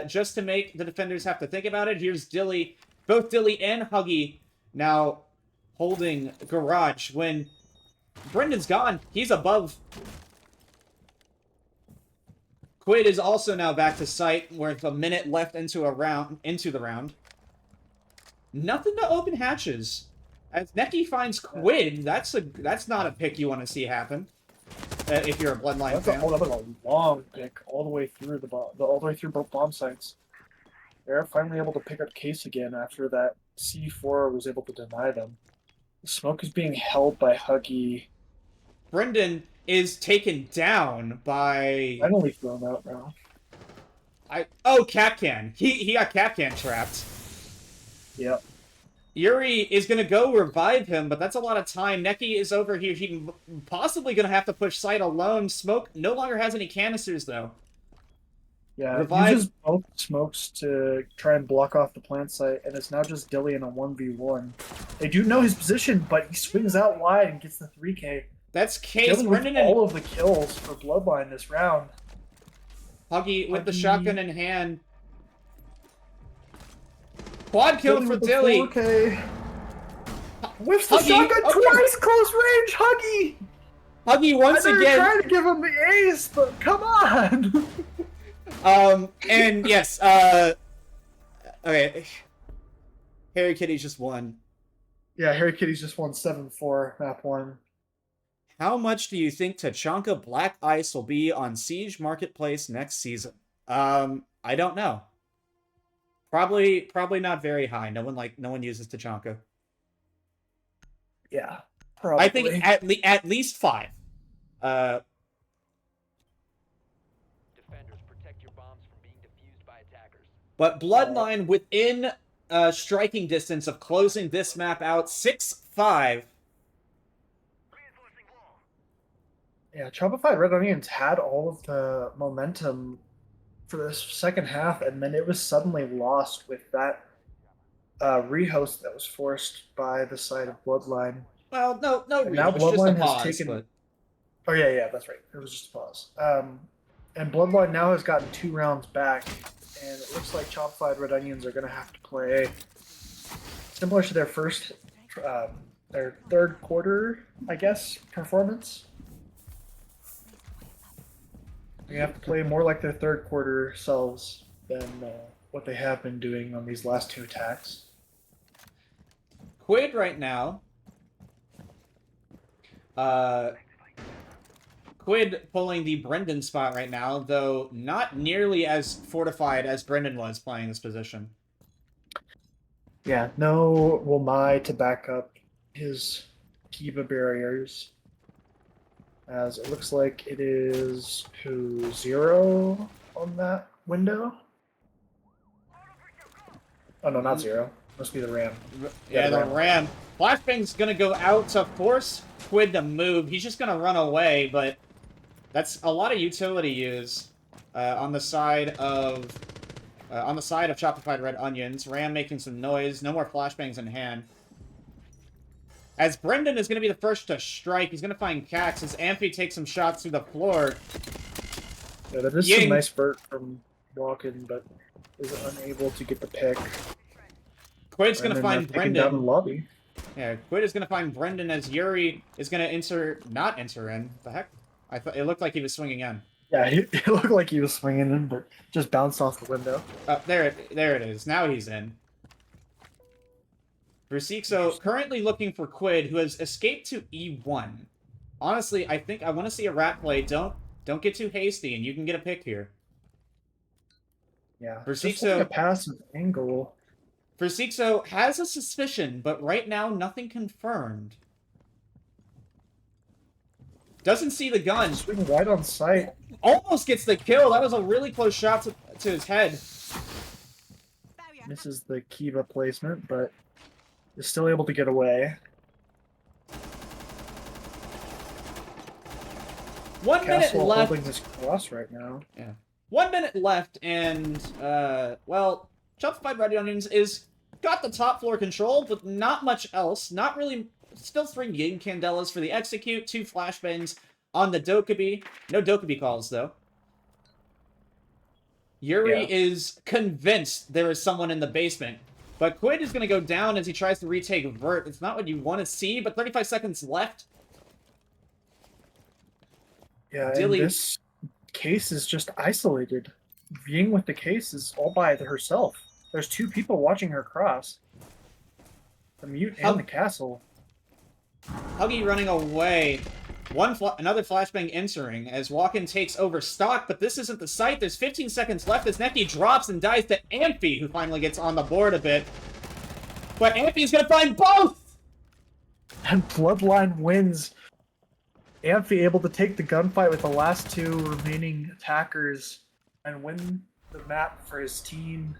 just to make the defenders have to think about it. Here's Dilly. Both Dilly and Huggy now holding Garage. When Brendan's gone, he's above. Quid is also now back to site with a minute left into the round. Nothing to open hatches. As Neki finds Quid, that's not a pick you want to see happen. If you're a Bloodline That's fan. that was a long pick all the way through all the way through both bomb sites. They're finally able to pick up Case again after that C4 was able to deny them. The smoke is being held by Huggy. Brendan is taken down by Finally thrown out now. Capcan. He got Capcan trapped. Yep. Yuri is going to go revive him, but that's a lot of time. Neki is over here. He's possibly going to have to push site alone. Smoke no longer has any canisters, though. Yeah, Revive. uses both smokes to try and block off the plant site, and it's now just Dilly in a 1v1. They do know his position, but he swings out wide and gets the 3k. That's Case. Dilly Brendan with and all of the kills for Bloodline this round. Huggy with the Huggy. shotgun in hand. Quad kill for with the Dilly. 4K. Whiffs the Huggy, shotgun okay. twice, close range, Huggy! Huggy once I know you're again. trying to give him the ace, but come on! And yes, okay. Harry Kitty's just won. Yeah, Harry Kitty's just won 7-4, map 1. How much do you think Tachanka Black Ice will be on Siege Marketplace next season? I don't know. Probably not very high. No one uses Tachanka. Yeah, probably. I think at least 5. Defenders, protect your bombs from being defused by attackers. But Bloodline within striking distance of closing this map out 6-5. Yeah, Chopified Redonions had all of the momentum for this second half, and then it was suddenly lost with that rehost that was forced by the side of Bloodline. Well, no, And now it was just a Bloodline pause, has taken. but Oh yeah, that's right. It was just a pause. And Bloodline now has gotten 2 rounds back, and it looks like Chopified Redonions are going to have to play similar to their their third quarter, I guess, performance. They have to play more like their third quarter selves than what they have been doing on these last 2 attacks. Quid right now. Quid pulling the Brendan spot right now, though not nearly as fortified as Brendan was playing this position. Yeah, no Womai to back up his Kiva barriers. As it looks like it is 0 on that window. Oh no, not 0. Must be the Ram. Yeah, the the Ram. Ram. Flashbang's gonna go out to force Quid to move. He's just gonna run away, but that's a lot of utility use on the side of Chopified Redonions. Ram making some noise. No more flashbangs in hand. As Brendan is going to be the first to strike, he's going to find Cax. His Amphi takes some shots through the floor. Yeah, that is Ying. some nice vert from Walken, but is unable to get the pick. Quid's going to Brendan find taken down in the Brendan. lobby. Yeah, Quid is going to find Brendan as Yuri is going to not enter in. The heck? I thought it looked like he was swinging in. Yeah, it looked like he was swinging in, but just bounced off the window. There it is. Now he's in. Rusixo currently looking for Quid, who has escaped to E1. Honestly, I think I want to see a rat play. Don't get too hasty, and you can get a pick here. Yeah, For just Sixo- looking a passive angle. Rusixo has a suspicion, but right now nothing confirmed. Doesn't see the gun. Swing right on sight. Almost gets the kill. That was a really close shot to his head. Misses the Kiva placement, but is still able to get away. 1 minute Castle left. holding this cross right now. Yeah. 1 minute left, and well, Chopified Redonions is got the top floor control, but not much else. Not really. Still 3 Yin Candelas for the execute, 2 flashbangs on the Dokkaebi. No Dokkaebi calls, though. Yuri Yeah. is convinced there is someone in the basement. But Quid is going to go down as he tries to retake Vert. It's not what you want to see, but 35 seconds left. Yeah, Dilly- and this case is just isolated. Ying with the case is all by herself. There's 2 people watching her cross. The mute and the castle. Huggy running away. Another flashbang entering as Walken takes over stock, but this isn't the site. There's 15 seconds left as Neki drops and dies to Amphi, who finally gets on the board a bit. But Amphi's gonna find both! And Bloodline wins. Amphi able to take the gunfight with the last 2 remaining attackers and win the map for his team.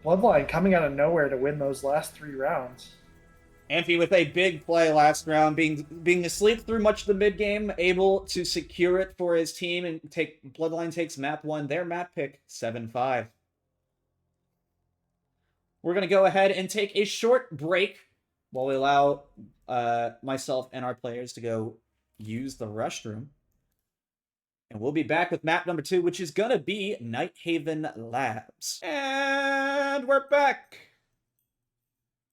Bloodline coming out of nowhere to win those last 3 rounds. Amphi with a big play last round, being asleep through much of the mid game, able to secure it for his team and Bloodline takes map 1, their map pick 7-5. We're gonna go ahead and take a short break while we allow myself and our players to go use the restroom. And we'll be back with map number 2, which is gonna be Nighthaven Labs. And we're back!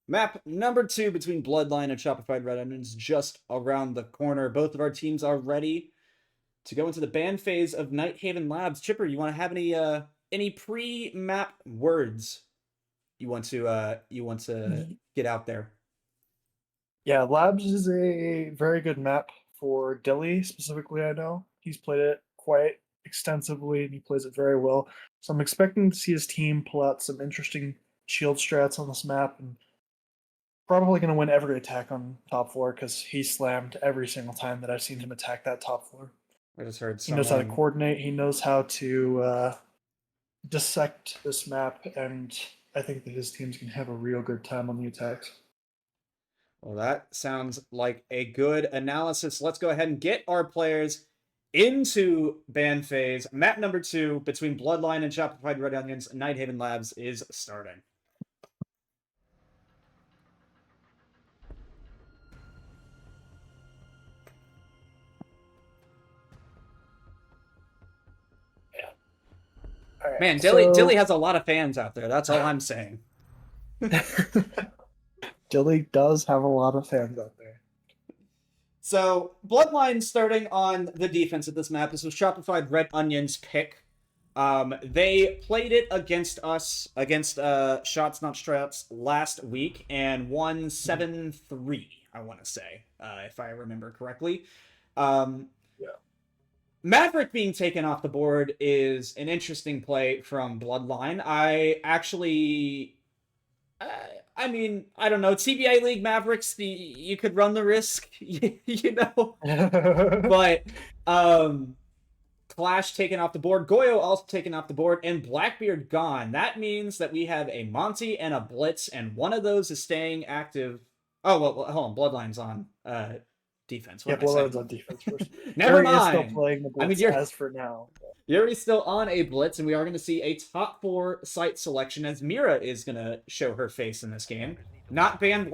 Map number 2 between Bloodline and Chopified Redonions just around the corner. Both of our teams are ready to go into the ban phase of Nighthaven Labs. Chipper, you want to have any pre-map words you want to get out there? Yeah, Labs is a very good map for Dilly specifically. I know he's played it quite extensively and he plays it very well. So I'm expecting to see his team pull out some interesting shield strats on this map and probably going to win every attack on top floor because he slammed every single time that I've seen him attack that top floor. I just heard He knows how to coordinate. He knows how to dissect this map, and I think that his team's going to have a real good time on the attacks. Well, that sounds like a good analysis. Let's go ahead and get our players into ban phase. Map number 2 between Bloodline and Chopified Redonions, Nighthaven Labs is starting. All right, Man, Dilly has a lot of fans out there. That's all I'm saying. Dilly does have a lot of fans out there. So, Bloodline starting on the defense of this map. This was Chopified Redonions' pick. They played it against us, against Shots Not Strats last week, and won 7-3, I want to say, if I remember correctly. Maverick being taken off the board is an interesting play from Bloodline. I mean, I don't know. TBA League Mavericks, you could run the risk, you know? But, Clash taken off the board, Goyo also taken off the board, and Blackbeard gone. That means that we have a Monty and a Blitz, and one of those is staying active. Oh, well hold on. Bloodline's on defense. Yeah, Bloodline's on defense first. Never Yuri mind. is still playing the Blitz as for now. Yuri's still on a Blitz, and we are going to see a top 4 site selection as Mira is going to show her face in this game. Not banned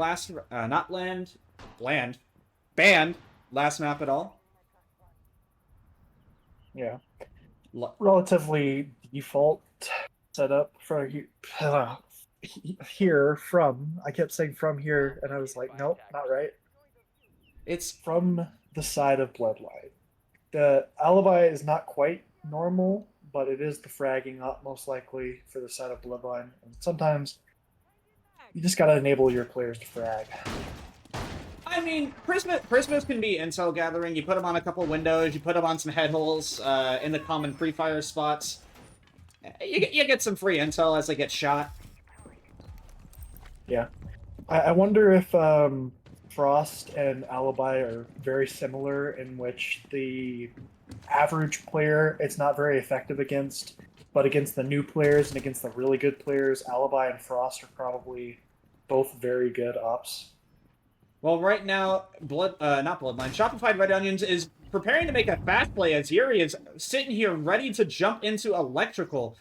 banned last map at all. Yeah. Relatively default setup for here from. I kept saying from here, and I was like, nope, not right. It's from the side of Bloodline. The alibi is not quite normal, but it is the fragging up most likely for the side of Bloodline. And sometimes you just gotta enable your players to frag. I mean, Prismas can be intel gathering. You put them on a couple windows, you put them on some head holes in the common pre-fire spots. You get some free intel as they get shot. Yeah. I wonder if Frost and Alibi are very similar in which the average player it's not very effective against, but against the new players and against the really good players, Alibi and Frost are probably both very good ops. Well, right now, not Bloodline, Chopified Redonions is preparing to make a fast play as Yuri is sitting here ready to jump into Electrical.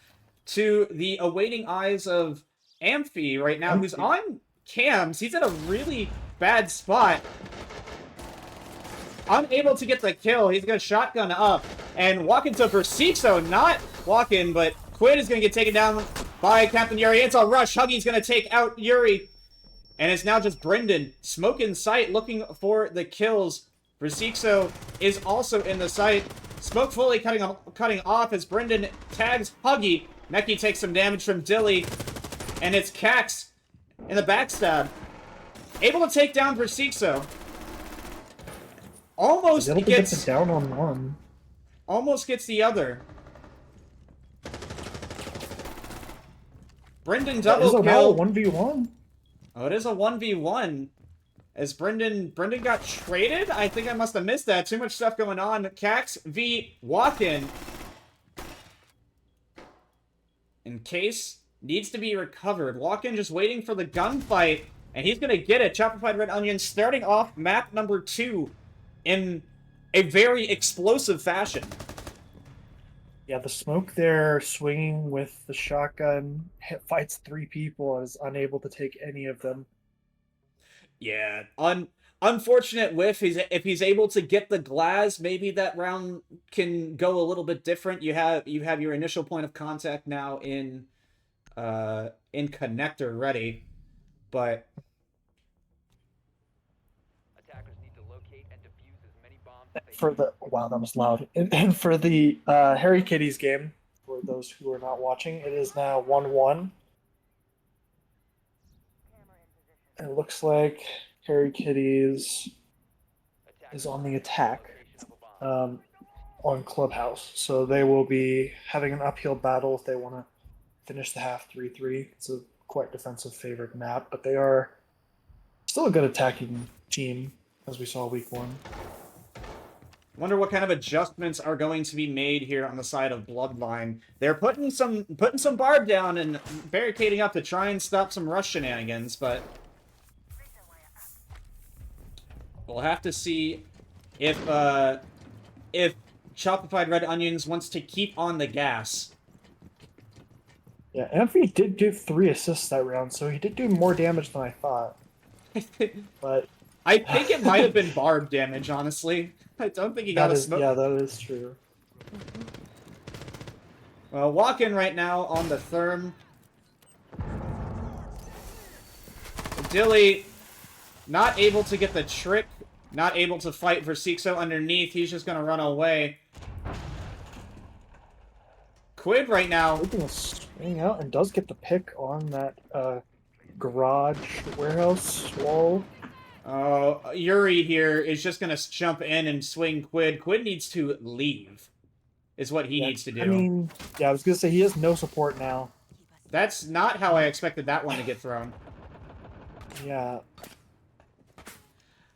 to the awaiting eyes of Amphi right now, who's on cams. He's in a really bad spot. Unable to get the kill. He's got a shotgun up. And walking to Versixo, not walking, but Quid is going to get taken down by Captain Yuri. It's a rush. Huggy's going to take out Yuri. And it's now just Brendan. Smoke in sight, looking for the kills. Versixo is also in the sight. Smoke fully cutting off as Brendan tags Huggy. Neki takes some damage from Dilly. And it's Cax in the backstab. Able to take down Versixo. Almost gets down on one. Almost gets the other. Brendan double kill. 1v1. Oh, it is a 1v1. As Brendan got traded? I think I must have missed that. Too much stuff going on. Cax v Walken. In case needs to be recovered. Walken just waiting for the gunfight. And he's going to get it. Chopified Red Onions starting off map number 2 in a very explosive fashion. Yeah, the smoke there, swinging with the shotgun, fights 3 people and is unable to take any of them. Yeah, unfortunate whiff. If he's able to get the glass, maybe that round can go a little bit different. You have your initial point of contact now in connector ready, but Attackers need to locate and defuse as many bombs as they For the wow, that was loud. And for the Harry Kitties game, for those who are not watching, it is now 1-1. It looks like Harry Kitties is on the attack on Clubhouse, so they will be having an uphill battle if they want to finish the half 3-3. It's a quite defensive favored map, but they are still a good attacking team, as we saw week 1. wonder what kind of adjustments are going to be made here on the side of Bloodline. They're putting some barb down and barricading up to try and stop some rush shenanigans, but we'll have to see if Chopified Red Onions wants to keep on the gas. Yeah, Amphi did do 3 assists that round, so he did do more damage than I thought. But I think it might have been barb damage, honestly. I don't think he got a smoke. Yeah, that is true. Well, walk-in right now on the therm. Dilly not able to get the trick, not able to fight Versixo underneath. He's just going to run away. Quid right now. Taking a swing out and does get the pick on that garage warehouse wall. Yuri here is just going to jump in and swing Quid. Quid needs to leave, is what he needs to do. I mean, yeah, I was going to say he has no support now. That's not how I expected that one to get thrown. Yeah.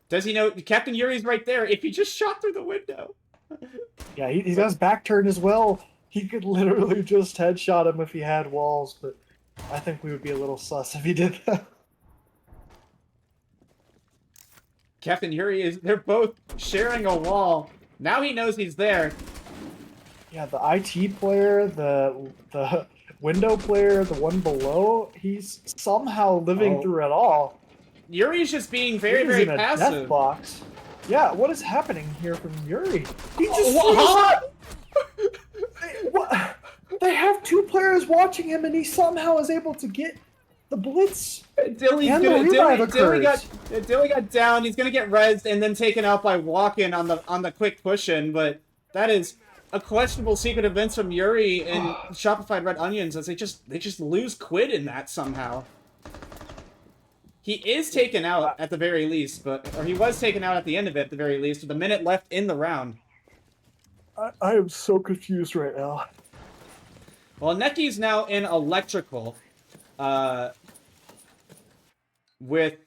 Does he know? Captain Yuri's right there. If he just shot through the window. Yeah, he's got his back turned as well. He could literally just headshot him if he had walls, but I think we would be a little sus if he did that. Captain Yuri they're both sharing a wall. Now he knows he's there. Yeah, the IT player, the window player, the one below, he's somehow living through it all. Yuri's just being very, very in a passive. death box. Yeah, what is happening here from Yuri? He just What? what? They have 2 players watching him, and he somehow is able to get the blitz. Dilly got down. He's gonna get rezzed and then taken out by walk-in on the quick push-in. But that is a questionable secret events from Yuri and Chopified Red Onions, as they just lose Quid in that somehow. He is taken out at the very least, or he was taken out at the end of it at the very least, with a minute left in the round. I am so confused right now. Well, Neki's now in electrical. With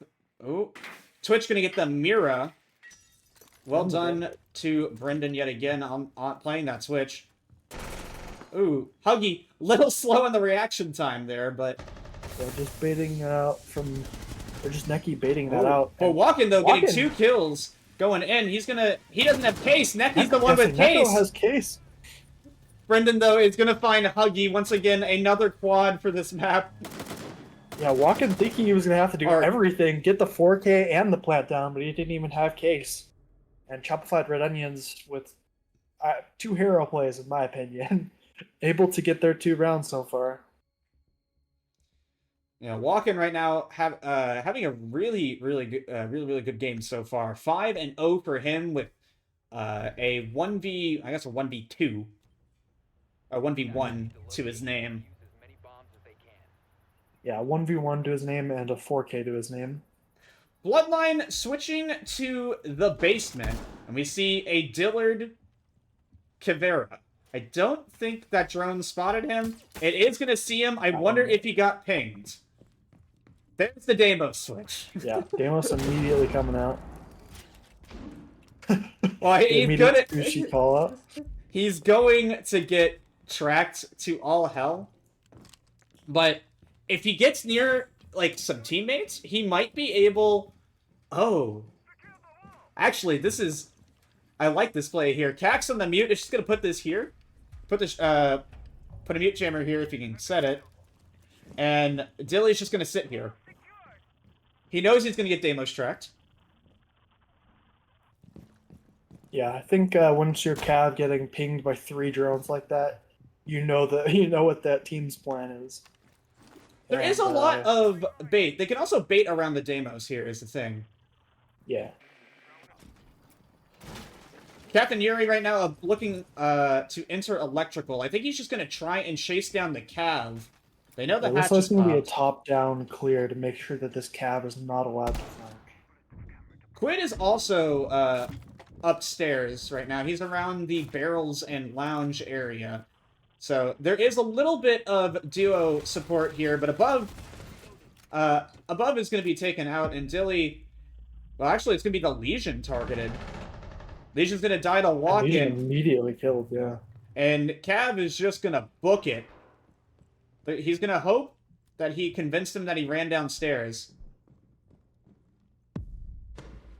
Twitch gonna get the Mira. Well done to Brendan yet again on playing that Switch. Ooh, Huggy, little slow on the reaction time there, but They're just baiting out from. They're just Neki baiting that out. But Walken though getting 2 kills going in. He doesn't have case. Neki's the one with case. Neko has case. Brendan, though, is going to find Huggy. Once again, another quad for this map. Yeah, Walken thinking he was going to have to do everything, get the 4K and the plant down, but he didn't even have case. And Chopified Redonions with 2 hero plays, in my opinion, able to get their 2 rounds so far. Yeah, Walken right now having a really good game so far. 5-0 for him with a 1v, I guess a 1v2. Or 1v1 to his name. Use as many bombs as they can. Yeah, 1v1 to his name and a 4K to his name. Bloodline switching to the basement, and we see a Dillard Kavera. I don't think that drone spotted him. It is going to see him. I wonder if he got pinged. There's the Deimos switch. Yeah, Deimos immediately coming out. Well, he's good at call out. He's going to get tracked to all hell. But if he gets near like some teammates, he might be able. Oh, actually, this is. I like this play here. Cax on the mute is just gonna put this here. Put this. Put a mute jammer here if you can set it. And Dilly's just gonna sit here. He knows he's gonna get Deimos tracked. Yeah, I think once you're Cav getting pinged by 3 drones like that, you know what that team's plan is. There is a lot of bait. They can also bait around the Deimos here is the thing. Yeah. Captain Yuri right now looking to enter electrical. I think he's just going to try and chase down the Cav. They know the hatch This is going to be a popped. top-down clear to make sure that this Cav is not allowed to flank. Quid is also upstairs right now. He's around the barrels and lounge area. So there is a little bit of duo support here, but above is going to be taken out, and Dilly... Well, actually, it's going to be the Legion targeted. Legion's going to die to walk Legion in. immediately killed, yeah. And Cav is just going to book it. He's going to hope that he convinced him that he ran downstairs.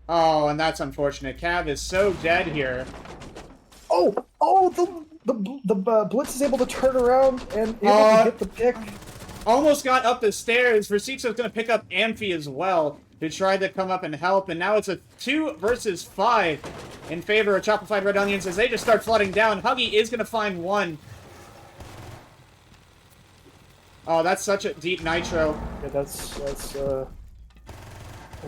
Oh, and that's unfortunate. Cav is so dead here. The Blitz is able to turn around and able to get the pick. Almost got up the stairs. Versixo's going to pick up Amphi as well, who tried to come up and help, and now it's a 2 versus 5 in favor of Chopified Redonions as they just start flooding down. Huggy is going to find 1. Oh, that's such a deep nitro. Yeah, that's a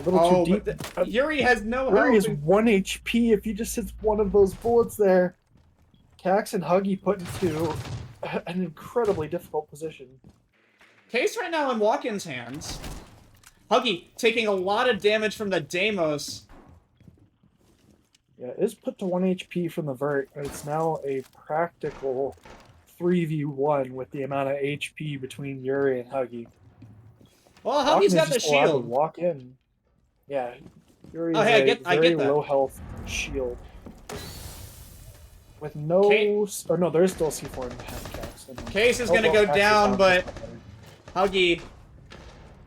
little too deep. Yuri has no health. Yuri is 1 HP if he just hits one of those bullets there. Cax and Huggy put into an incredibly difficult position. Case right now in Walken's hands. Huggy taking a lot of damage from the Deimos. Yeah, it is put to 1 HP from the vert, and it's now a practical 3v1 with the amount of HP between Yuri and Huggy. Well, Huggy's got the shield. Walk in. Yeah, Yuri is I a get very that. low health shield. With no... Oh, no, there is still C4 in the Cax. Case is going to go down, but Huggy,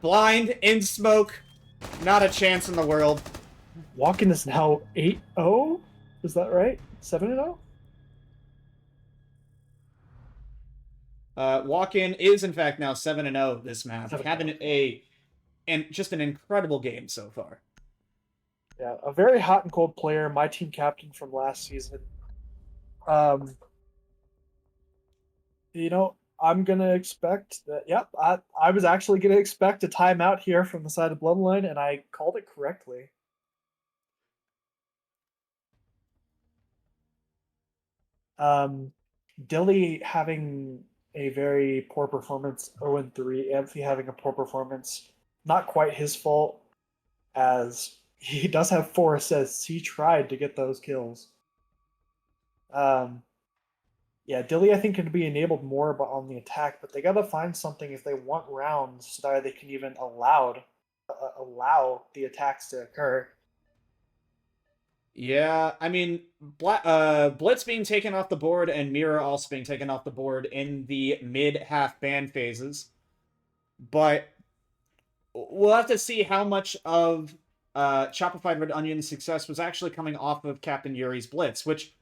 blind, in smoke, not a chance in the world. Walken is now 8-0? Is that right? 7-0? Walken is, in fact, now 7-0 this map. Having just an incredible game so far. Yeah, a very hot and cold player, my team captain from last season. You know, I'm going to expect that, yep, I was actually going to expect a timeout here from the side of Bloodline, and I called it correctly. Dilly having a very poor performance, 0-3, Amphi having a poor performance, not quite his fault, as he does have 4 assists. He tried to get those kills. Yeah, Dilly, I think, can be enabled more on the attack, but they got to find something if they want rounds so that they can even allow the attacks to occur. Yeah, I mean, Blitz being taken off the board and Mira also being taken off the board in the mid-half ban phases. But we'll have to see how much of Chopified Redonion's success was actually coming off of Captain Yuri's Blitz, which,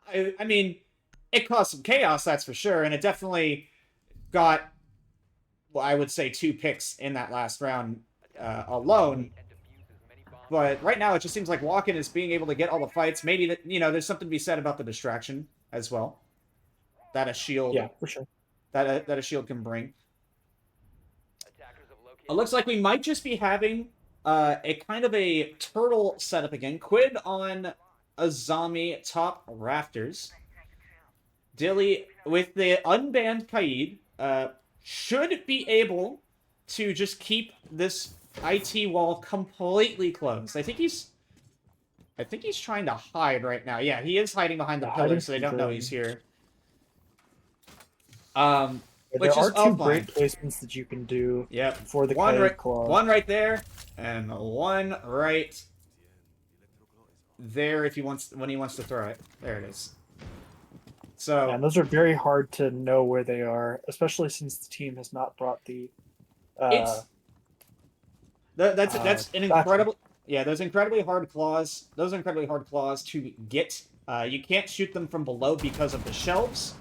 I mean, it caused some chaos, that's for sure, and it definitely got, well, I would say 2 picks in that last round alone. And defuse as many bombs. But right now, it just seems like Walken is being able to get all the fights. Maybe that, there's something to be said about the distraction as well. That a shield, Yeah, for sure. that a shield can bring. Attackers have located. It looks like we might just be having a kind of a turtle setup again. Quid on a zombie top rafters. Dilly with the unbanned Kaid should be able to just keep this IT wall completely closed. I think he's trying to hide right now. Yeah, he is hiding behind the Yeah, pillar, hiding so they don't know he's here. Yeah, Which there is are all two fine. great placements that you can do Yep. for the One Kaid right, claw. one right there, and one right there if he wants when he wants to throw it. There it is. So And those are very hard to know where they are, especially since the team has not brought the. it's that's an gotcha. incredible those incredibly hard claws. Those are incredibly hard claws to get. You can't shoot them from below because of the shelves.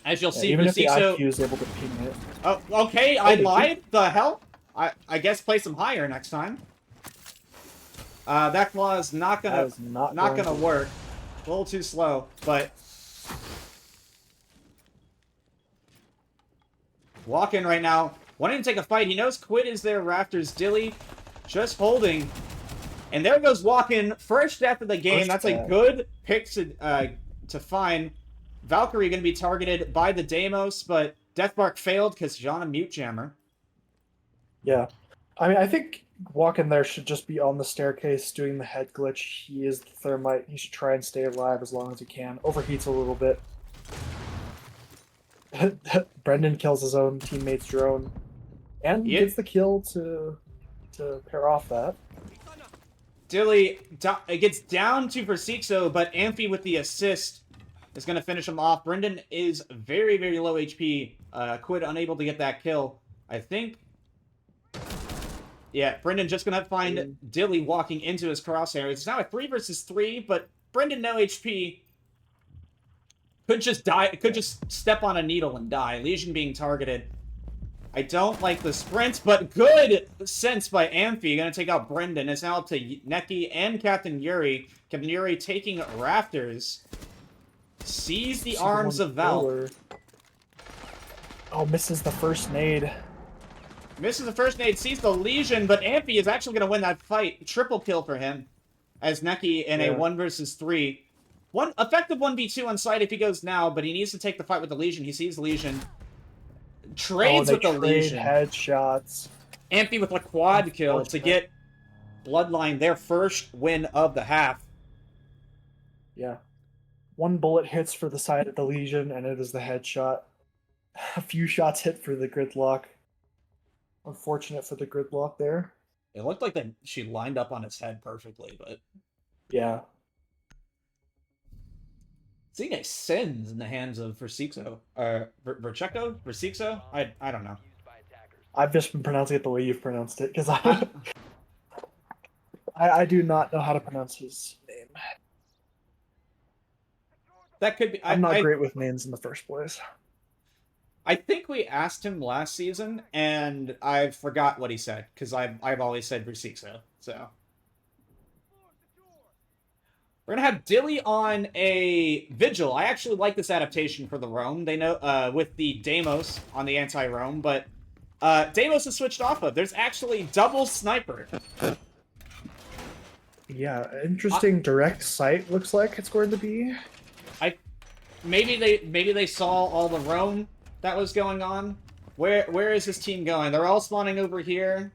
As you'll see, Even if the Rasiso. IQ is able to ping it. Oh, okay, I did you? lied. The hell? I guess place them higher next time. That claw is not That gonna is not gonna going to- work. A little too slow, but walk in right now. Wanting to take a fight. He knows Quid is there. Rafters. Dilly just holding. And there goes Walken. First death of the game. First That's a death. good pick to find. Valkyrie going to be targeted by the Deimos, but Deathmark failed because John a mute jammer. Yeah. I mean, I think Walken there should just be on the staircase doing the head glitch. He is the thermite. He should try and stay alive as long as he can. Overheats a little bit. Brendan kills his own teammate's drone. And Yep. gets the kill to pair off that. Dilly it gets down to Versixo, but Amphi with the assist is going to finish him off. Brendan is very, very low HP. Quid unable to get that kill. I think. Yeah, Brendan just going to find Dilly walking into his crosshair. It's now a 3 versus 3, but Brendan no HP. Could just die. Could just step on a needle and die. Legion being targeted. I don't like the sprint, but good sense by Amphi. Going to take out Brendan. It's now up to Neki and Captain Yuri. Captain Yuri taking Rafters. Sees the arms of Val. Forward. Oh, misses the first nade. Misses the first nade, sees the Legion, but Amphi is actually going to win that fight. Triple kill for him. As Neki in a 1 versus 3. One effective 1v2 on site if he goes now, but he needs to take the fight with the Legion. He sees Legion. Trades with the Legion. Headshots. Amphi with a quad kill to get Bloodline their first win of the half. Yeah. One bullet hits for the side of the Legion, and it is the headshot. A few shots hit for the gridlock. Unfortunate for the gridlock there. It looked like she lined up on his head perfectly, but Yeah. seeing a sins in the hands of Versixo. Vercheco? Versixo? I don't know. Used by attackers. I've just been pronouncing it the way you've pronounced it, because I do not know how to pronounce his name. That could be. I'm not great with names in the first place. I think we asked him last season, and I forgot what he said because I've always said Versixo. So we're gonna have Dilly on a vigil. I actually like this adaptation for the roam. They know with the Deimos on the anti-roam, but Deimos is switched off of. There's actually double sniper. Yeah, interesting direct sight looks like it's going to be. Maybe they saw all the roam that was going on. Where is this team going? They're all spawning over here.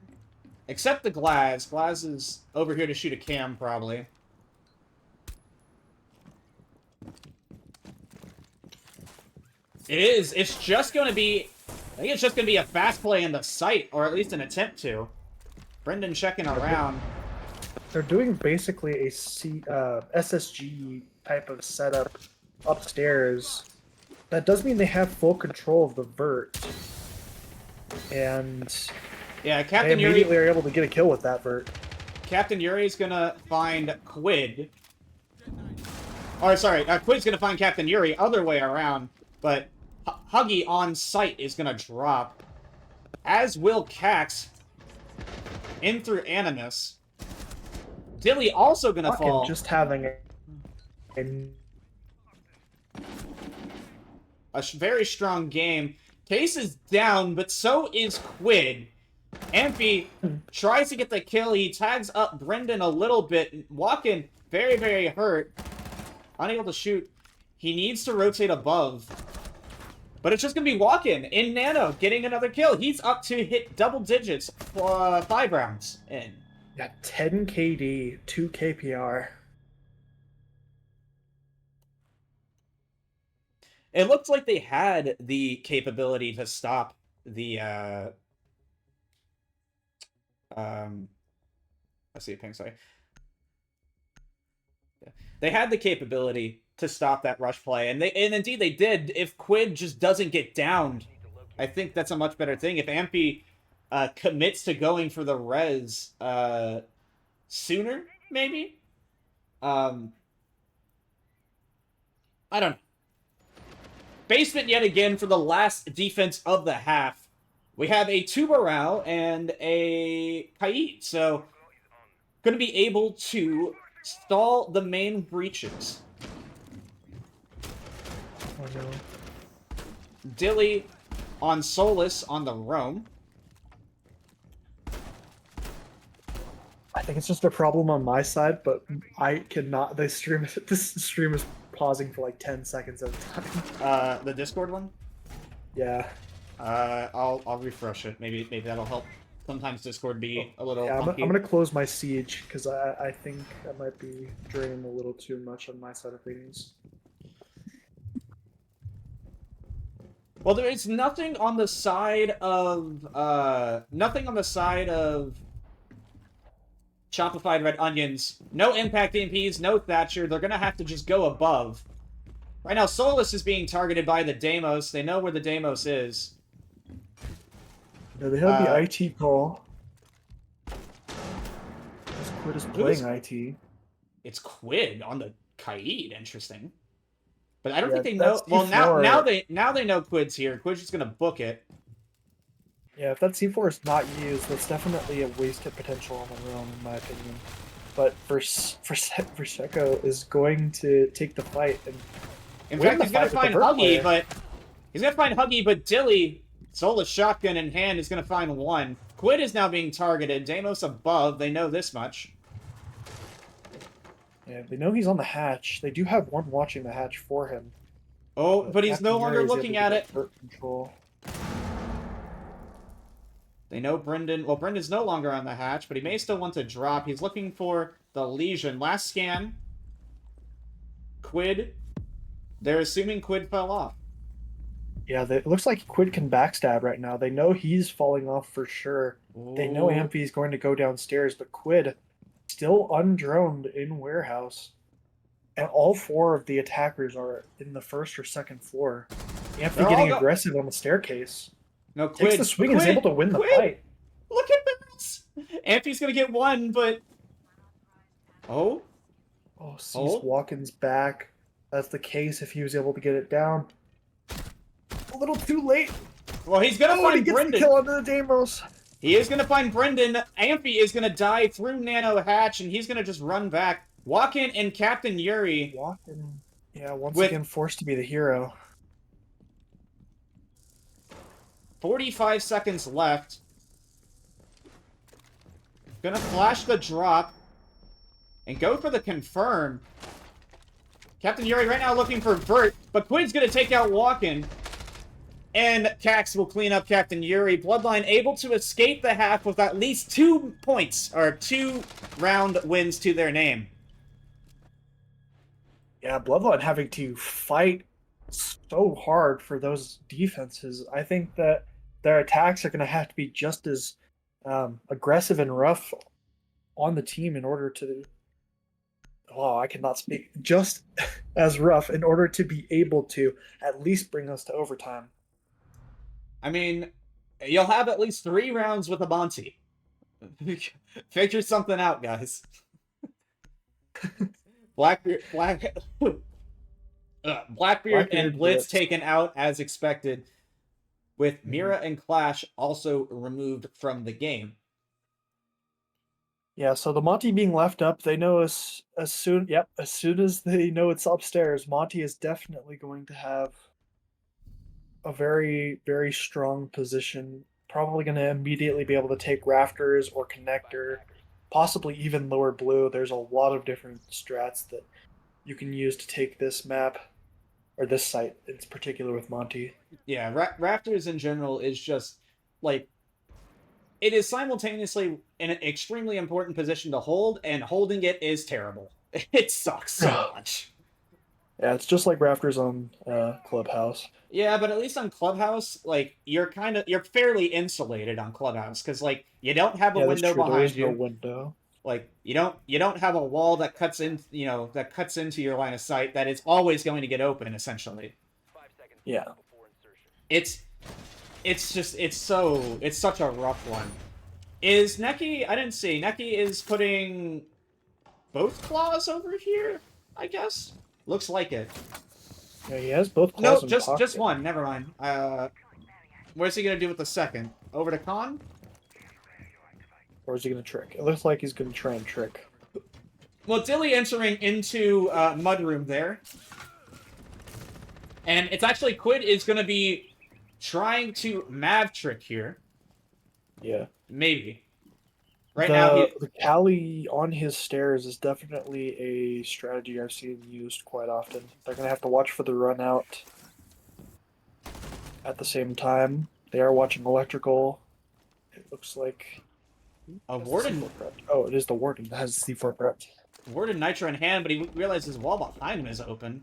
Except the Glaz. Glaz is over here to shoot a cam, probably. It is. It's just going to be... I think it's just going to be a fast play in the site, or at least an attempt to. Brendan checking around. They're doing basically a SSG type of setup upstairs. That does mean they have full control of the vert. And Yeah, they Captain Yuri... immediately are able to get a kill with that vert. Captain Yuri's gonna find Quid. Or, sorry, Quid's gonna find Captain Yuri, other way around, but Huggy on sight is gonna drop. As will Cax, in through Animus. Dilly also gonna Fucking fall. just having a Very strong game. Case is down, but so is Quid. Amphi tries to get the kill. He tags up Brendan a little bit. Walken, very, very hurt. Unable to shoot. He needs to rotate above. But it's just going to be Walken in Nano getting another kill. He's up to hit double digits for 5 rounds in. Yeah, 10 KD, 2 KPR. It looked like they had the capability to stop the let's see a ping, sorry. Yeah. They had the capability to stop that rush play, and indeed they did. If Quid just doesn't get downed, I think that's a much better thing. If Amphi commits to going for the res sooner, maybe. I don't know. Basement yet again for the last defense of the half. We have a Tubarao and a Kaid, so going to be able to stall the main breaches. Oh no. Dilly on Solus on the roam. I think it's just a problem on my side, but I cannot. This stream is pausing for like 10 seconds at a time. The Discord one? Yeah. I'll refresh it. Maybe that'll help. Sometimes Discord be a little Yeah, I'm funky. gonna close my siege because I think I might be draining a little too much on my side of things. Well, there is nothing on the side of Chopified Red Onions. No Impact MPs, no Thatcher. They're gonna have to just go above. Right now, Solus is being targeted by the Deimos. They know where the Deimos is. No, they have the IT call. Quid is playing IT. It's Quid on the Kaid. Interesting. But I don't Yeah, think they know. that's Well, C4. now they know Quid's here. Quid's just gonna book it. Yeah, if that C4 is not used, that's definitely a wasted potential on the roam, in my opinion. But Verseko is going to take the fight and In win fact, the he's gonna fight with find the Vert player. but Dilly, Solus shotgun in hand, is gonna find one. Quid is now being targeted. Deimos above. They know this much. Yeah, they know he's on the hatch. They do have one watching the hatch for him. Oh, but he's no Captain longer Yuri is looking able at to it. get Vert control. They know Brendan. Well, Brendan's no longer on the hatch, but he may still want to drop. He's looking for the Legion. Last scan. Quid. They're assuming Quid fell off. Yeah, it looks like Quid can backstab right now. They know he's falling off for sure. They know Ooh. Amphi's going to go downstairs, but Quid still undroned in warehouse. And all 4 of the attackers are in the first or second floor. Amphi They're all getting go- aggressive on the staircase. No, Takes Quid. the swing and is able to win the Quid! fight. Look at this! Amphi's gonna get one, but... Oh? Oh, sees Oh. Walken's back. That's the case if he was able to get it down. A little too late. Well, he's gonna Oh, and he find gets Brendan. the kill onto the Deimos. He is gonna find Brendan. Amphi is gonna die through Nano Hatch, and he's gonna just run back. Walken and Captain Yuri. Walken, yeah, once With- again forced to be the hero. 45 seconds left. Gonna flash the drop. And go for the confirm. Captain Yuri right now looking for Vert, but Quid's gonna take out Walken. And Cax will clean up Captain Yuri. Bloodline able to escape the half with at least 2 points, or 2 round wins to their name. Yeah, Bloodline having to fight so hard for those defenses. I think that their attacks are going to have to be just as aggressive and rough on the team in order to. Oh, I cannot speak. Just as rough in order to be able to at least bring us to overtime. I mean, you'll have at least 3 rounds with a Monty. Figure something out, guys. Blackbeard and Blackbeard Blitz Blitz. taken out as expected, with Mhm. Mira and Clash also removed from the game. Yeah, so the Monty being left up, they know as soon as soon as they know it's upstairs, Monty is definitely going to have a very, very strong position. Probably going to immediately be able to take rafters or connector, possibly even lower blue. There's a lot of different strats that you can use to take this map or this site in particular with Monty. Yeah, Raptors in general is just like it is simultaneously in an extremely important position to hold, and holding it is terrible. It sucks so much. Yeah, it's just like rafters on Clubhouse. Yeah, but at least on Clubhouse, like you're fairly insulated on Clubhouse because like you don't have a Yeah, that's window true. There behind is no you. window. Like you don't have a wall that cuts in, that cuts into your line of sight that is always going to get open essentially. 5 seconds Yeah. before insertion. It's such a rough one. Is Neki? I didn't see. Neki is putting both claws over here, I guess. Looks like it. Yeah, he has both No, claws and just one. Never mind. What's he gonna do with the second? Over to Khan? Or is he gonna trick? It looks like he's gonna try and trick. Well, Dilly entering into Mudroom there. And it's actually Quid is gonna be trying to Mav trick here. Yeah. Maybe. Right now he... the Cali on his stairs is definitely a strategy I've seen used quite often. They're gonna have to watch for the run out. At the same time, they are watching electrical. It looks like A that's the Warden... C4 prep. Oh, it is the Warden that has the C4 prep. Warden Nitro in hand, but he realizes his wall behind him is open.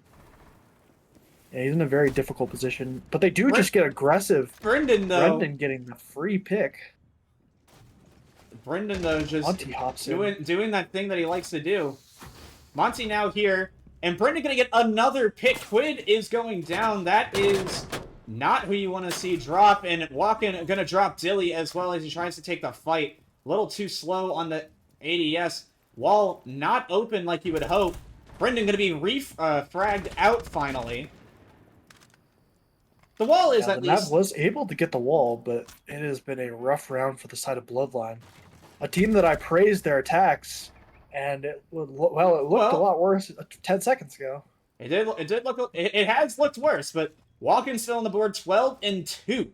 Yeah, he's in a very difficult position. But they do just get aggressive. Brendan, though... Brendan getting the free pick. Brendan, though, just Monty hops in. doing that thing that he likes to do. Monty now here, and Brendan gonna get another pick. Quid is going down. That is not who you want to see drop, and Walken gonna drop Dilly as well as he tries to take the fight. A little too slow on the ADS. Wall not open like you would hope. Brendan gonna be fragged out finally. The wall is at The map least... was able to get the wall, but it has been a rough round for the side of Bloodline. A team that I praised their attacks, and it looked a lot worse 10 seconds ago. It did look... It has looked worse, but Walken's still on the board 12-2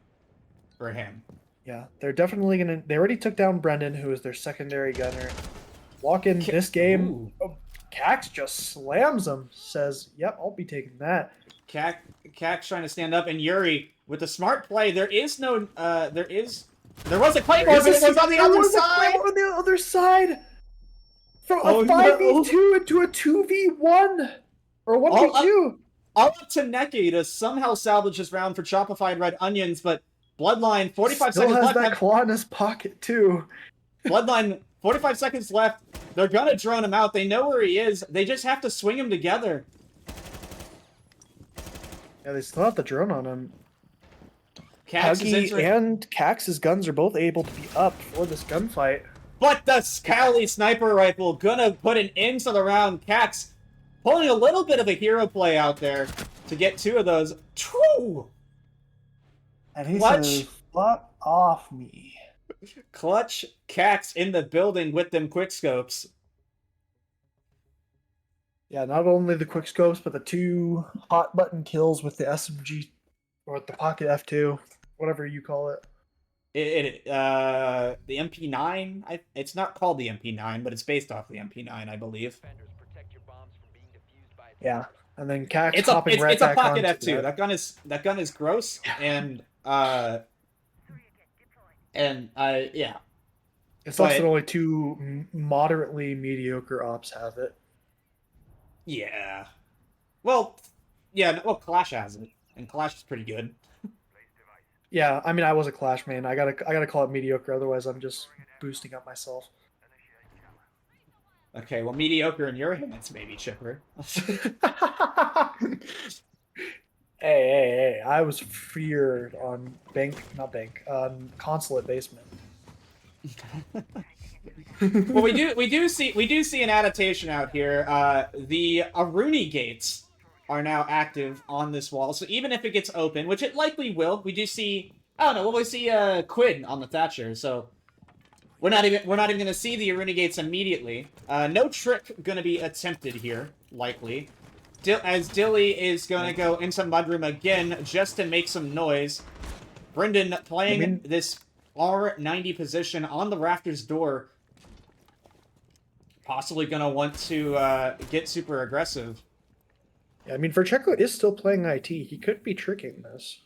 for him. Yeah, they're definitely gonna. They already took down Brendan, who is their secondary gunner. Walken this game, Cax just slams him. Says, "Yep, I'll be taking that." Cax trying to stand up, and Yuri with the smart play. There was a Claymore, but it was on the other side. On the other side, from Oh, a 5v2 into a 2v1 or 1v2. All up to Neki to somehow salvage this round for Chopified Red Onions, but Bloodline 45 Still seconds has left. that claw in his pocket too. Bloodline 45 seconds left. They're gonna drone him out. They know where he is. They just have to swing him together. Yeah, they still have the drone on him. Huggy and Cax's guns are both able to be up for this gunfight. But the Scally sniper rifle gonna put an end to the round. Cax pulling a little bit of a hero play out there to get two of those. True. And he Clutch. says, "Fuck off me." Clutch Cax in the building with them quickscopes. Yeah, not only the quickscopes, but the two hot button kills with the SMG or the pocket F2, whatever you call it. The MP9. It's not called the MP9, but it's based off the MP9, I believe. Defenders, protect your bombs from being defused by Yeah, and then Cax It's hopping right a back pocket onto F2. That gun is gross, and yeah. It sucks that only two moderately mediocre ops have it. Yeah. Well, yeah. Well, Clash has it, and Clash is pretty good. Yeah, I mean, I was a Clash main. I gotta call it mediocre, otherwise I'm just boosting up myself. Okay, well, mediocre in your hands, maybe, Chipper. Hey, I was feared on consulate basement. Well, we do see an adaptation out here. The Aruni gates are now active on this wall, so even if it gets open, which it likely will, we do see. I don't know. Well, we see Quinn on the Thatcher, so we're not even going to see the Aruni gates immediately. No trick going to be attempted here, likely. As Dilly is going to go into Mudroom again just to make some noise. Brendan playing this R90 position on the rafters door. Possibly going to want to get super aggressive. Yeah, I mean, Vercheco is still playing IT. He could be tricking this.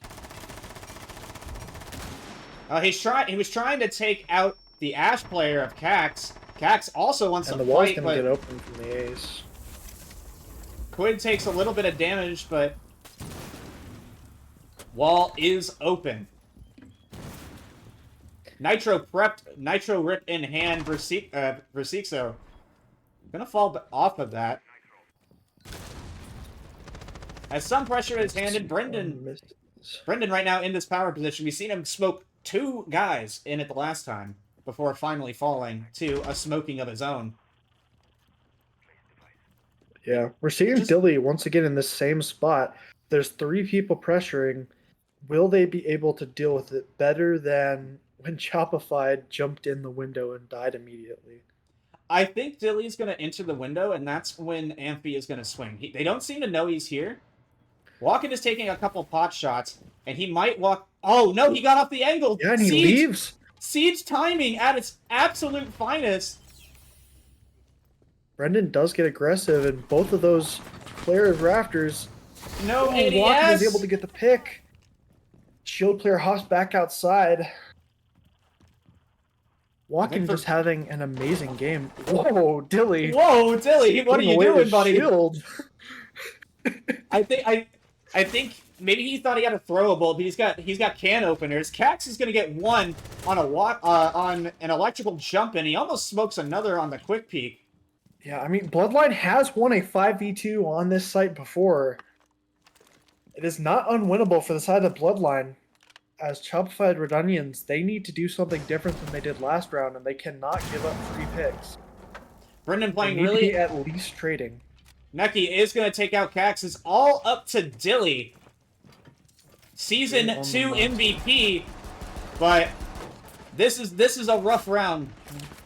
He was trying to take out the Ash player of Cax. Cax also wants to And the wall's fight, going but to get open from the ace. Quid takes a little bit of damage, but wall is open. Nitro prepped, Nitro rip in hand, Versixo. Gonna fall off of that. As some pressure is handed, Brendan right now in this power position. We've seen him smoke 2 guys in it the last time before finally falling to a smoking of his own. Yeah, we're seeing Dilly once again in this same spot. There's 3 people pressuring. Will they be able to deal with it better than when Chopified jumped in the window and died immediately? I think Dilly's going to enter the window, and that's when Amphi is going to swing. They don't seem to know he's here. Walken is taking a couple pot shots, and he might walk... Oh, no, he got off the angle! Yeah, and he leaves! Siege timing at its absolute finest! Brendan does get aggressive, and both of those players' rafters... No ADS! Walken is able to get the pick. Shield player hops back outside. Walken just having an amazing game. Whoa, Dilly! Whoa, Dilly! What are you doing, buddy? Shield. I think maybe he thought he had a throwable, but he's got can openers. Cax is gonna get one on on an electrical jump, and he almost smokes another on the quick peek. Yeah, I mean, Bloodline has won a 5v2 on this site before. It is not unwinnable for the side of Bloodline. As Chopified Redonions, they need to do something different than they did last round, and they cannot give up 3 picks. Brendan playing they need really to be at least trading. Neki is going to take out Cax. It's all up to Dilly. Season 2 MVP, but this is a rough round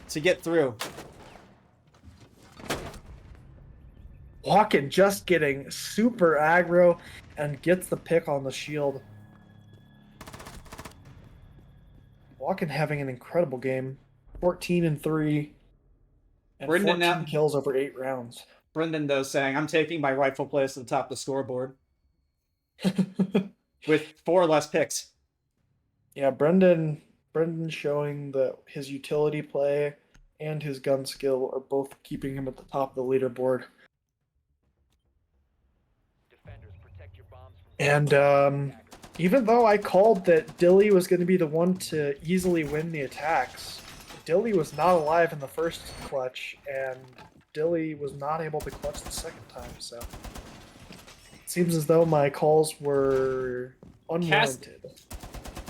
to get through. Walken just getting super aggro and gets the pick on the shield. Walken having an incredible game. 14-3. And Brendan 14 kills over 8 rounds. Brendan, though, saying, I'm taking my rightful place at the top of the scoreboard. With 4 less picks. Yeah, Brendan showing that his utility play and his gun skill are both keeping him at the top of the leaderboard. Defenders, protect your bombs from And even though I called that Dilly was going to be the one to easily win the attacks, Dilly was not alive in the first clutch, and Dilly was not able to clutch the second time, so... It seems as though my calls were unwarranted.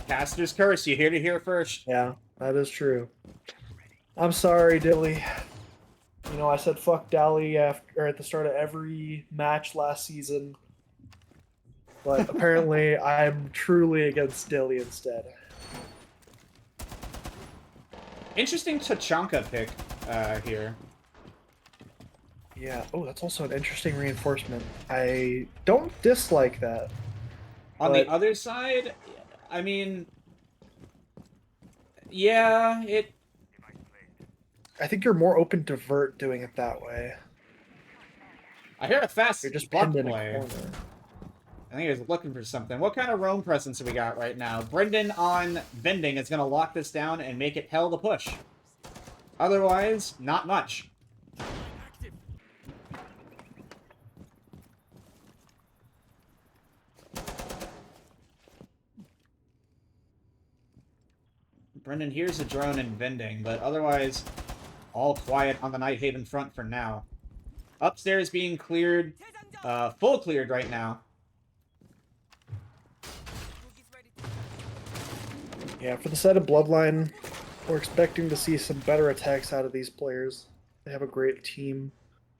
Caster's curse, you hear it first. Yeah, that is true. I'm sorry, Dilly. You know, I said fuck Dally at the start of every match last season. But apparently, I'm truly against Dilly instead. Interesting Tachanka pick here. Yeah, oh, that's also an interesting reinforcement. I don't dislike that. On the other side, I mean... Yeah, I think you're more open to Vert doing it that way. I hear a fast You're just buck pinned in a play. corner. I think he was looking for something. What kind of roam presence have we got right now? Brendan on Vending is going to lock this down and make it hell to push. Otherwise, not much. Brendan hears a drone and Vending, but otherwise, all quiet on the Night Haven front for now. Upstairs being cleared, full cleared right now. Yeah, for the side of Bloodline, We're expecting to see some better attacks out of these players. They have a great team.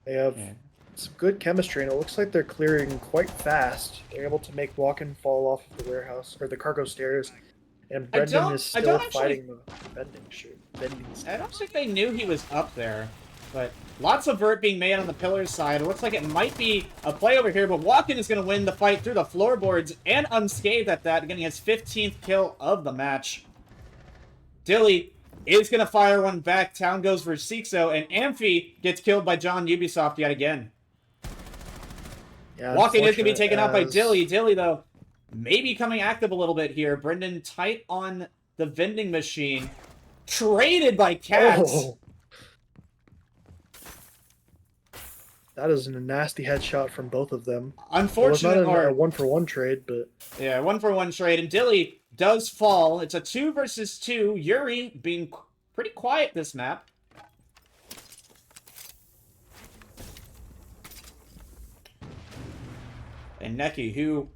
They have Yeah. some good chemistry, and it looks like they're clearing quite fast. They're able to make walk-in fall off of the warehouse or the cargo stairs, and Brendan is I still don't actually fighting the vending I stairs. don't think they knew he was up there, but lots of vert being made on the pillar's side. It looks like it might be a play over here, but Walken is going to win the fight through the floorboards and unscathed at that, getting his 15th kill of the match. Dilly is going to fire one back. Town goes for Sixo, and Amphi gets killed by John Ubisoft yet again. Yeah, Walken is going to be unfortunate taken out by as- Dilly. Dilly, though, maybe coming active a little bit here. Brendan tight on the vending machine. Traded by Cats. Oh! That is a nasty headshot from both of them. It was not Unfortunate, a or one-for-one trade, but yeah, 1-for-1 trade, and Dilly does fall. It's a 2 versus 2. Yuri being pretty quiet this map. And Neki, who,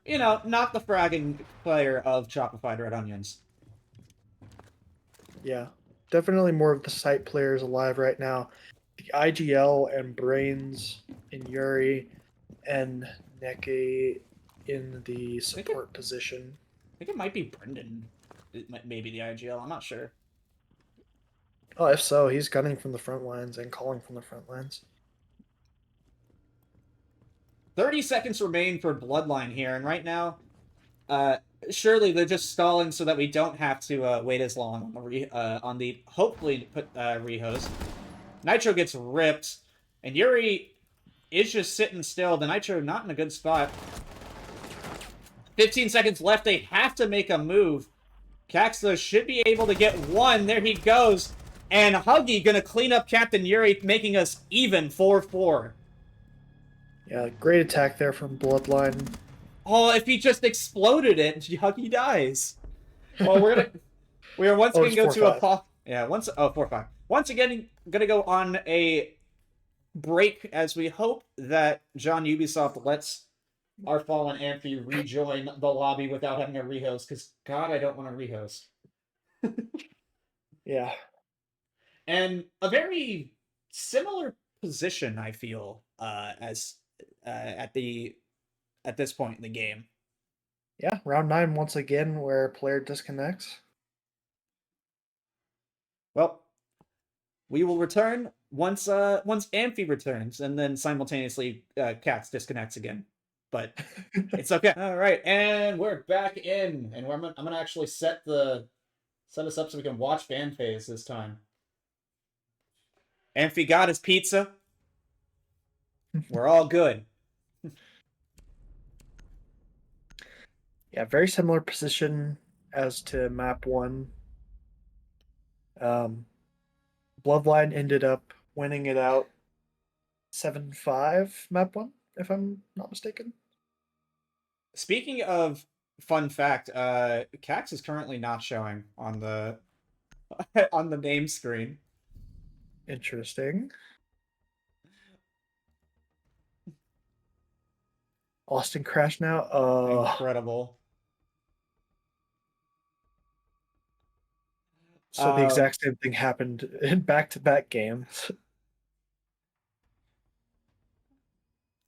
you know, not the fragging player of Chopified Redonions. yeah, definitely more of the site players alive right now. The IGL and Brains in Yuri and Neke in the support position. I think it might be Brendan. It might, maybe the IGL. I'm not sure. Oh, if so, he's gunning from the front lines and calling from the front lines. 30 seconds remain for Bloodline here, and right now, surely they're just stalling so that we don't have to wait as long on the hopefully put rehost. Nitro gets ripped, and Yuri is just sitting still. The Nitro not in a good spot. 15 seconds left. They have to make a move. Caxlo should be able to get one. There he goes. And Huggy gonna clean up Captain Yuri, making us even 4-4. Yeah, great attack there from Bloodline. Oh, if he just exploded it, Huggy dies. Well, we are once Oh, again it's go to 4-5. yeah, 4-5. Once again, gonna go on a break as we hope that John Ubisoft lets our fallen Amphi rejoin the lobby without having a rehost, because God, I don't want to rehost. Yeah. And a very similar position, I feel, as at this point in the game. Yeah, round 9 once again where a player disconnects. Well, we will return once Amphi returns, and then simultaneously Cats disconnects again. But it's okay. All right, and we're back in, and I'm gonna actually set us up so we can watch fan phase this time. Amphi got his pizza. We're all good. Yeah, very similar position as to map 1. Bloodline ended up winning it out 7-5 map 1, if I'm not mistaken. Speaking of fun fact, Cax is currently not showing on the on the name screen. Interesting. Austin crashed now. Incredible. So the exact same thing happened in back-to-back games.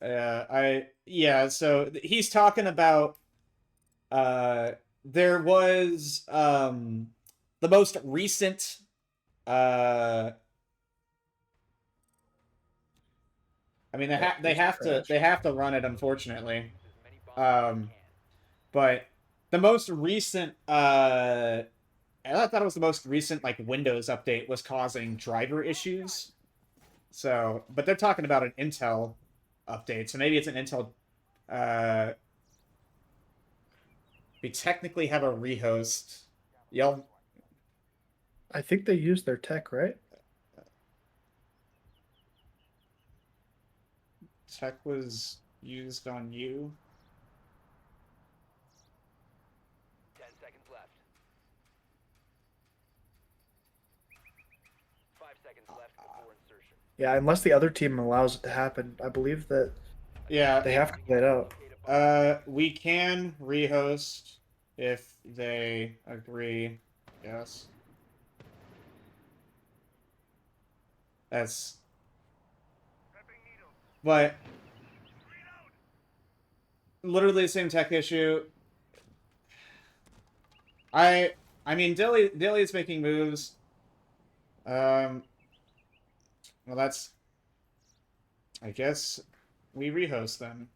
So he's talking about there was the most recent I mean they have to run it, unfortunately. But the most recent I thought it was the most recent like Windows update was causing driver issues. So, but they're talking about an Intel update, so maybe it's an Intel. We technically have a rehost. Y'all, I think they used their tech, right? tech was used on you. 10 seconds left. 5 seconds left before insertion. Yeah, unless the other team allows it to happen. I believe that Yeah, they have to play it out. we can rehost if they agree. Yes. That's... But... Literally the same tech issue. I mean, Dilly is making moves. Well, that's... I guess we rehost then.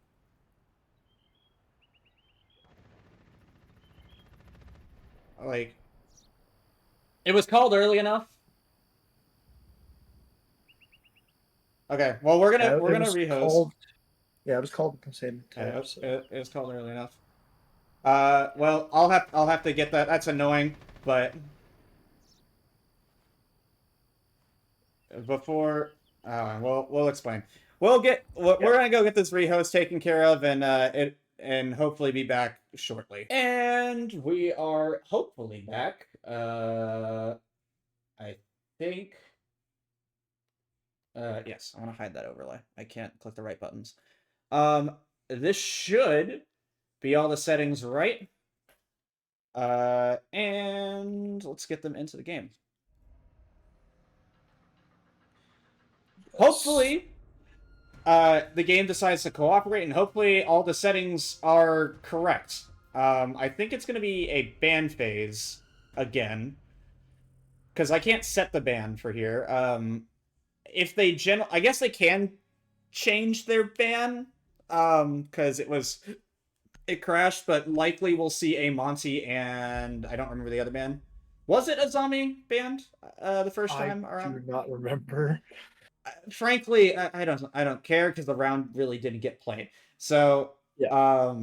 Like... It was called early enough. Okay, well, we're gonna rehost. Yeah, it was called at the same Yeah, time. So. it was called early enough. Well, I'll have to get that. That's annoying, but before, we'll explain. We're gonna go get this rehost taken care of, and hopefully be back shortly. And we are hopefully back. I think. Yes, I want to hide that overlay. I can't click the right buttons. This should be all the settings right. And let's get them into the game. Hopefully, the game decides to cooperate, and hopefully all the settings are correct. I think it's going to be a ban phase again, because I can't set the ban for here. If they I guess they can change their ban, because it crashed, but likely we'll see a Monty and I don't remember the other band. Was it a zombie band the first time around? I do not remember. Frankly, I don't care because the round really didn't get played. So yeah.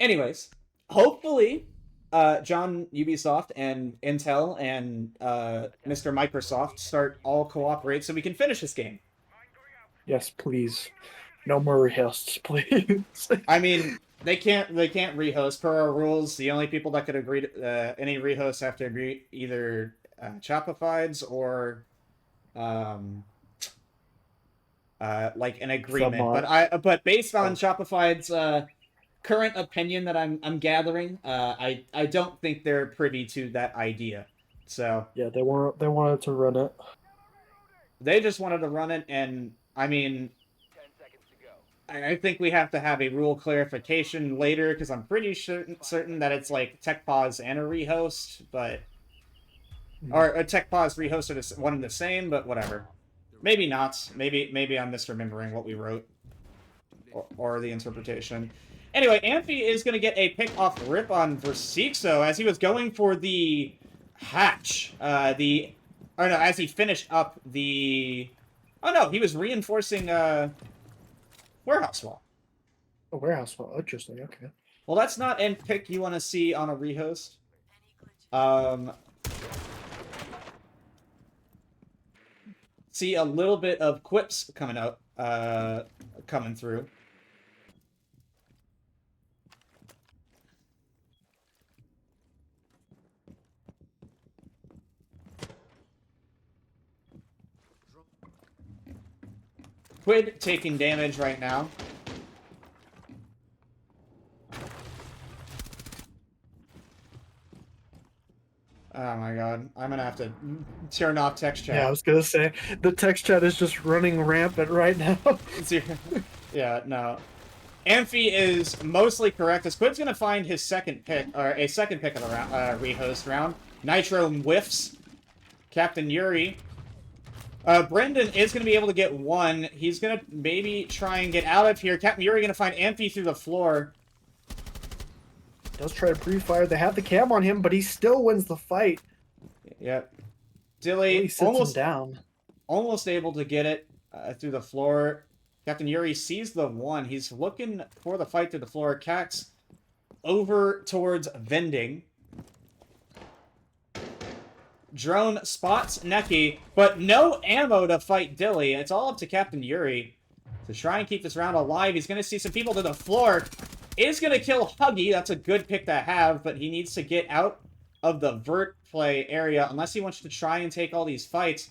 Anyways, hopefully, John, Ubisoft, and Intel, and Mr. Microsoft start all cooperate so we can finish this game. Yes, please. No more rehosts, please. I mean, they can't rehost per our rules. The only people that could agree to any rehosts have to agree either Chopified's or like an agreement. But based on Chopified's current opinion that I'm gathering, I don't think they're privy to that idea. So yeah, they wanted to run it. They just wanted to run it, and I mean, 10 seconds to go. I think we have to have a rule clarification later, because I'm pretty certain that it's like tech pause and a rehost, but or a tech pause rehost are one and the same, but whatever. Maybe not. Maybe I'm misremembering what we wrote or the interpretation. Anyway, Amphi is going to get a pick off rip on Versixo as he was going for the hatch. As he finished up the... Oh no, he was reinforcing warehouse wall. A warehouse wall, interesting, okay. Well, that's not end pick you want to see on a rehost. See a little bit of quips coming out, coming through. Quid taking damage right now. Oh my god, I'm gonna have to turn off text chat. Yeah, I was gonna say, the text chat is just running rampant right now. Yeah, no. Amphi is mostly correct, as Quid's gonna find his second pick, or a second pick of the round, rehost round. Nitro whiffs. Captain Yuri. Brendan is going to be able to get one. He's going to maybe try and get out of here. Captain Yuri going to find Amphi through the floor. Does try to pre-fire. They have the cam on him, but he still wins the fight. Yep. Dilly almost down. Almost able to get it through the floor. Captain Yuri sees the one. He's looking for the fight through the floor. Cax over towards vending. Drone spots Neki, but no ammo to fight Dilly. It's all up to Captain Yuri to try and keep this round alive. He's going to see some people to the floor. Is going to kill Huggy. That's a good pick to have, but he needs to get out of the vert play area unless he wants to try and take all these fights.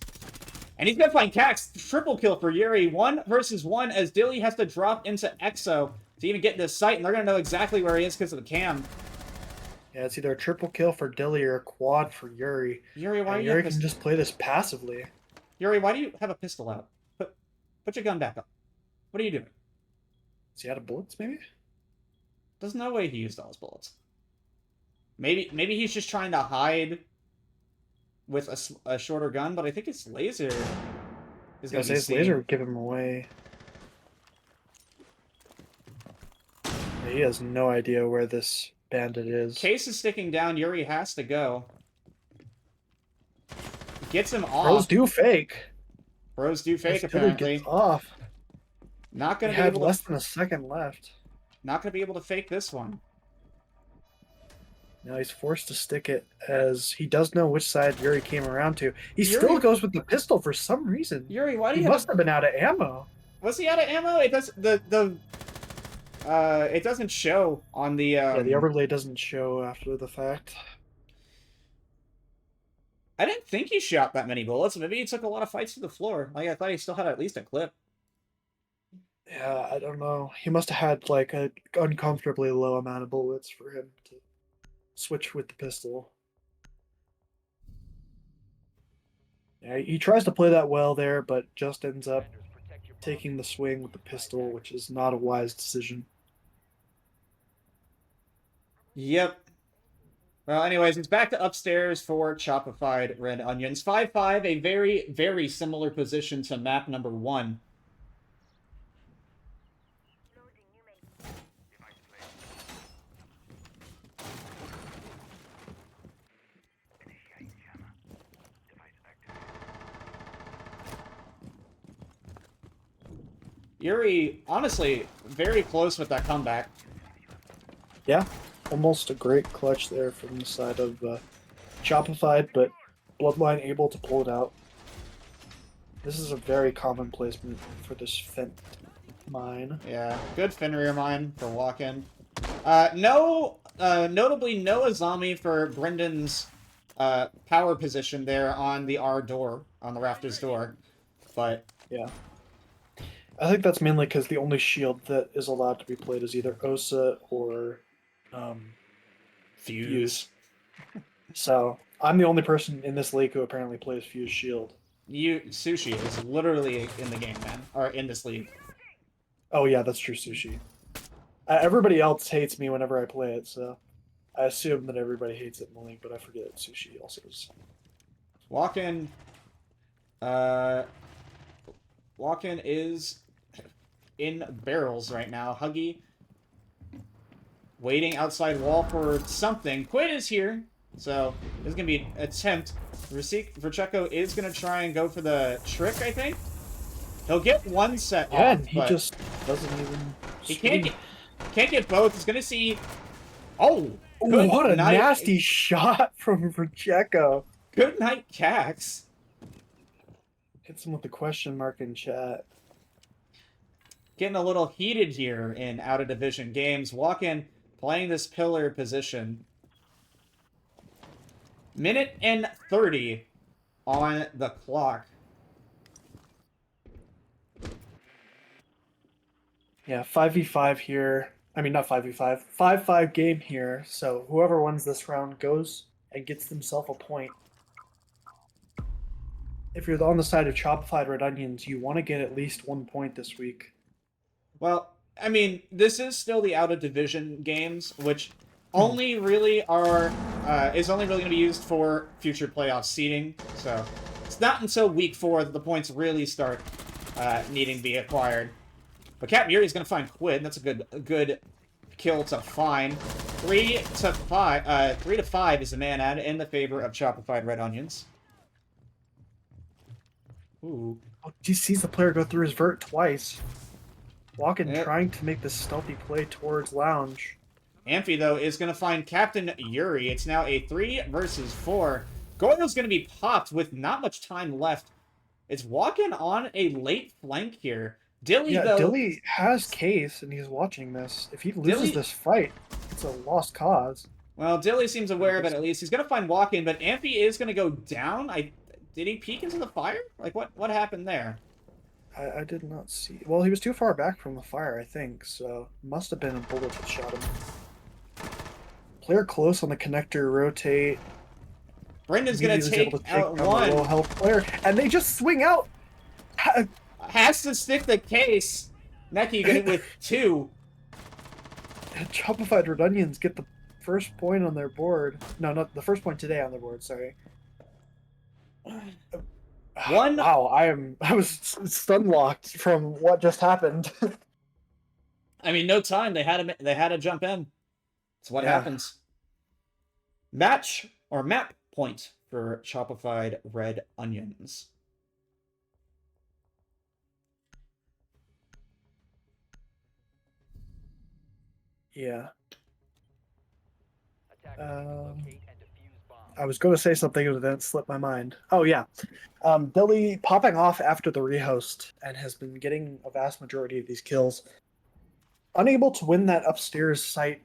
And he's going to find Cax. Triple kill for Yuri. 1 versus 1 as Dilly has to drop into Exo to even get into sight, and they're going to know exactly where he is because of the cam. Yeah, it's either a triple kill for Dilly or a quad for Yuri. Yuri, why are And you Yuri can just play this passively. Yuri, why do you have a pistol out? Put your gun back up. What are you doing? Is he out of bullets, maybe? There's no way he used all his bullets. Maybe he's just trying to hide with a shorter gun, but I think his laser is Yeah, going to be his seen. laser would give him away. Yeah, he has no idea where this bandit is. Case is sticking down. Yuri has to go. Gets him off. Bros do fake. Bros do fake, As Dilly apparently. gets off. Not He going to be had able less to. than a second left. Not going to be able to fake this one. Now he's forced to stick it as he does know which side Yuri came around to. He Yuri- still goes with the pistol for some reason. Yuri, why do He you must have been out of ammo. Was he out of ammo? It does it doesn't show on the Yeah, the overlay doesn't show after the fact. I didn't think he shot that many bullets. Maybe he took a lot of fights to the floor. Like, I thought he still had at least a clip. Yeah, I don't know. He must have had like a uncomfortably low amount of bullets for him to switch with the pistol. Yeah, he tries to play that well there, but just ends up Defenders, protect your bombs. taking the swing with the pistol, which is not a wise decision. Yep. Well, anyways, it's back to upstairs for Chopified Red Onions. 5-5, a very, very similar position to map number 1. Loading new mag. Yuri, honestly, very close with that comeback. Yeah, almost a great clutch there from the side of Chopified, but Bloodline able to pull it out. This is a very common placement for this Fent mine. Yeah, good Fenrir mine for walk-in. Notably, no Azami for Brendan's power position there on the R door, on the rafters door. But Yeah. I think that's mainly because the only shield that is allowed to be played is either Osa or Fuse. So I'm the only person in this league who apparently plays Fuse Shield. Sushi is literally in the game, man. Or in this league. Oh yeah, that's true, Sushi. Everybody else hates me whenever I play it, so I assume that everybody hates it in the league, but I forget Sushi also is. Walk-in is in barrels right now. Huggy waiting outside wall for something. Quid is here, so there's gonna be an attempt. Vercheco is gonna try and go for the trick, I think. He'll get one set Yeah, off, and he but just doesn't even. he can't get both. He's gonna see. Oh, Ooh, what a night- nasty shot from Vercheco. Good night, Cax. Hits him with the question mark in chat. Getting a little heated here in out-of-division games. Walk-in playing this pillar position. Minute and 30 on the clock. Yeah, 5v5 here. I mean, not 5v5. 5-5 game here. So whoever wins this round goes and gets themselves a point. If you're on the side of Chopified Redonions, you want to get at least 1 point this week. Well, I mean, this is still the out-of-division games, which only really is only really going to be used for future playoff seeding. So it's not until week 4 that the points really start needing to be acquired. But Captain Yuri is going to find Quid. That's a good kill to find. 3 to 5 is the man ad in the favor of Chopified Red Onions. Ooh. Oh, he sees the player go through his vert twice. Walking, Yep. trying to make this stealthy play towards Lounge. Amphi, though, is going to find Captain Yuri. It's now a 3 versus 4. Goyo's going to be popped with not much time left. It's walking on a late flank here. Dilly, Yeah, though... Dilly has Case, and he's watching this. If he loses Dilly- this fight, it's a lost cause. Well, Dilly seems aware of it at least. He's going to find Walk-In, but Amphi is going to go down. Did he peek into the fire? Like, what happened there? I did not see. Well, he was too far back from the fire, I think, so must have been a bullet that shot him. player close on the connector rotate. Brendan's gonna Immediately was able take to take out down the low one. health player, and they just swing out. Has to stick the case. Neki get it with 2. Chopified Redonions get the first point on their board. No, not the first point today on their board. Sorry. One. Wow, I was stun locked from what just happened. I mean, no time. They had to jump in. That's what Yeah. happens. Match or map point for Chopified Red Onions. Yeah. Attackers need to locate and defuse bombs. I was going to say something, but then it slipped my mind. Oh, yeah. Billy popping off after the rehost and has been getting a vast majority of these kills. Unable to win that upstairs site.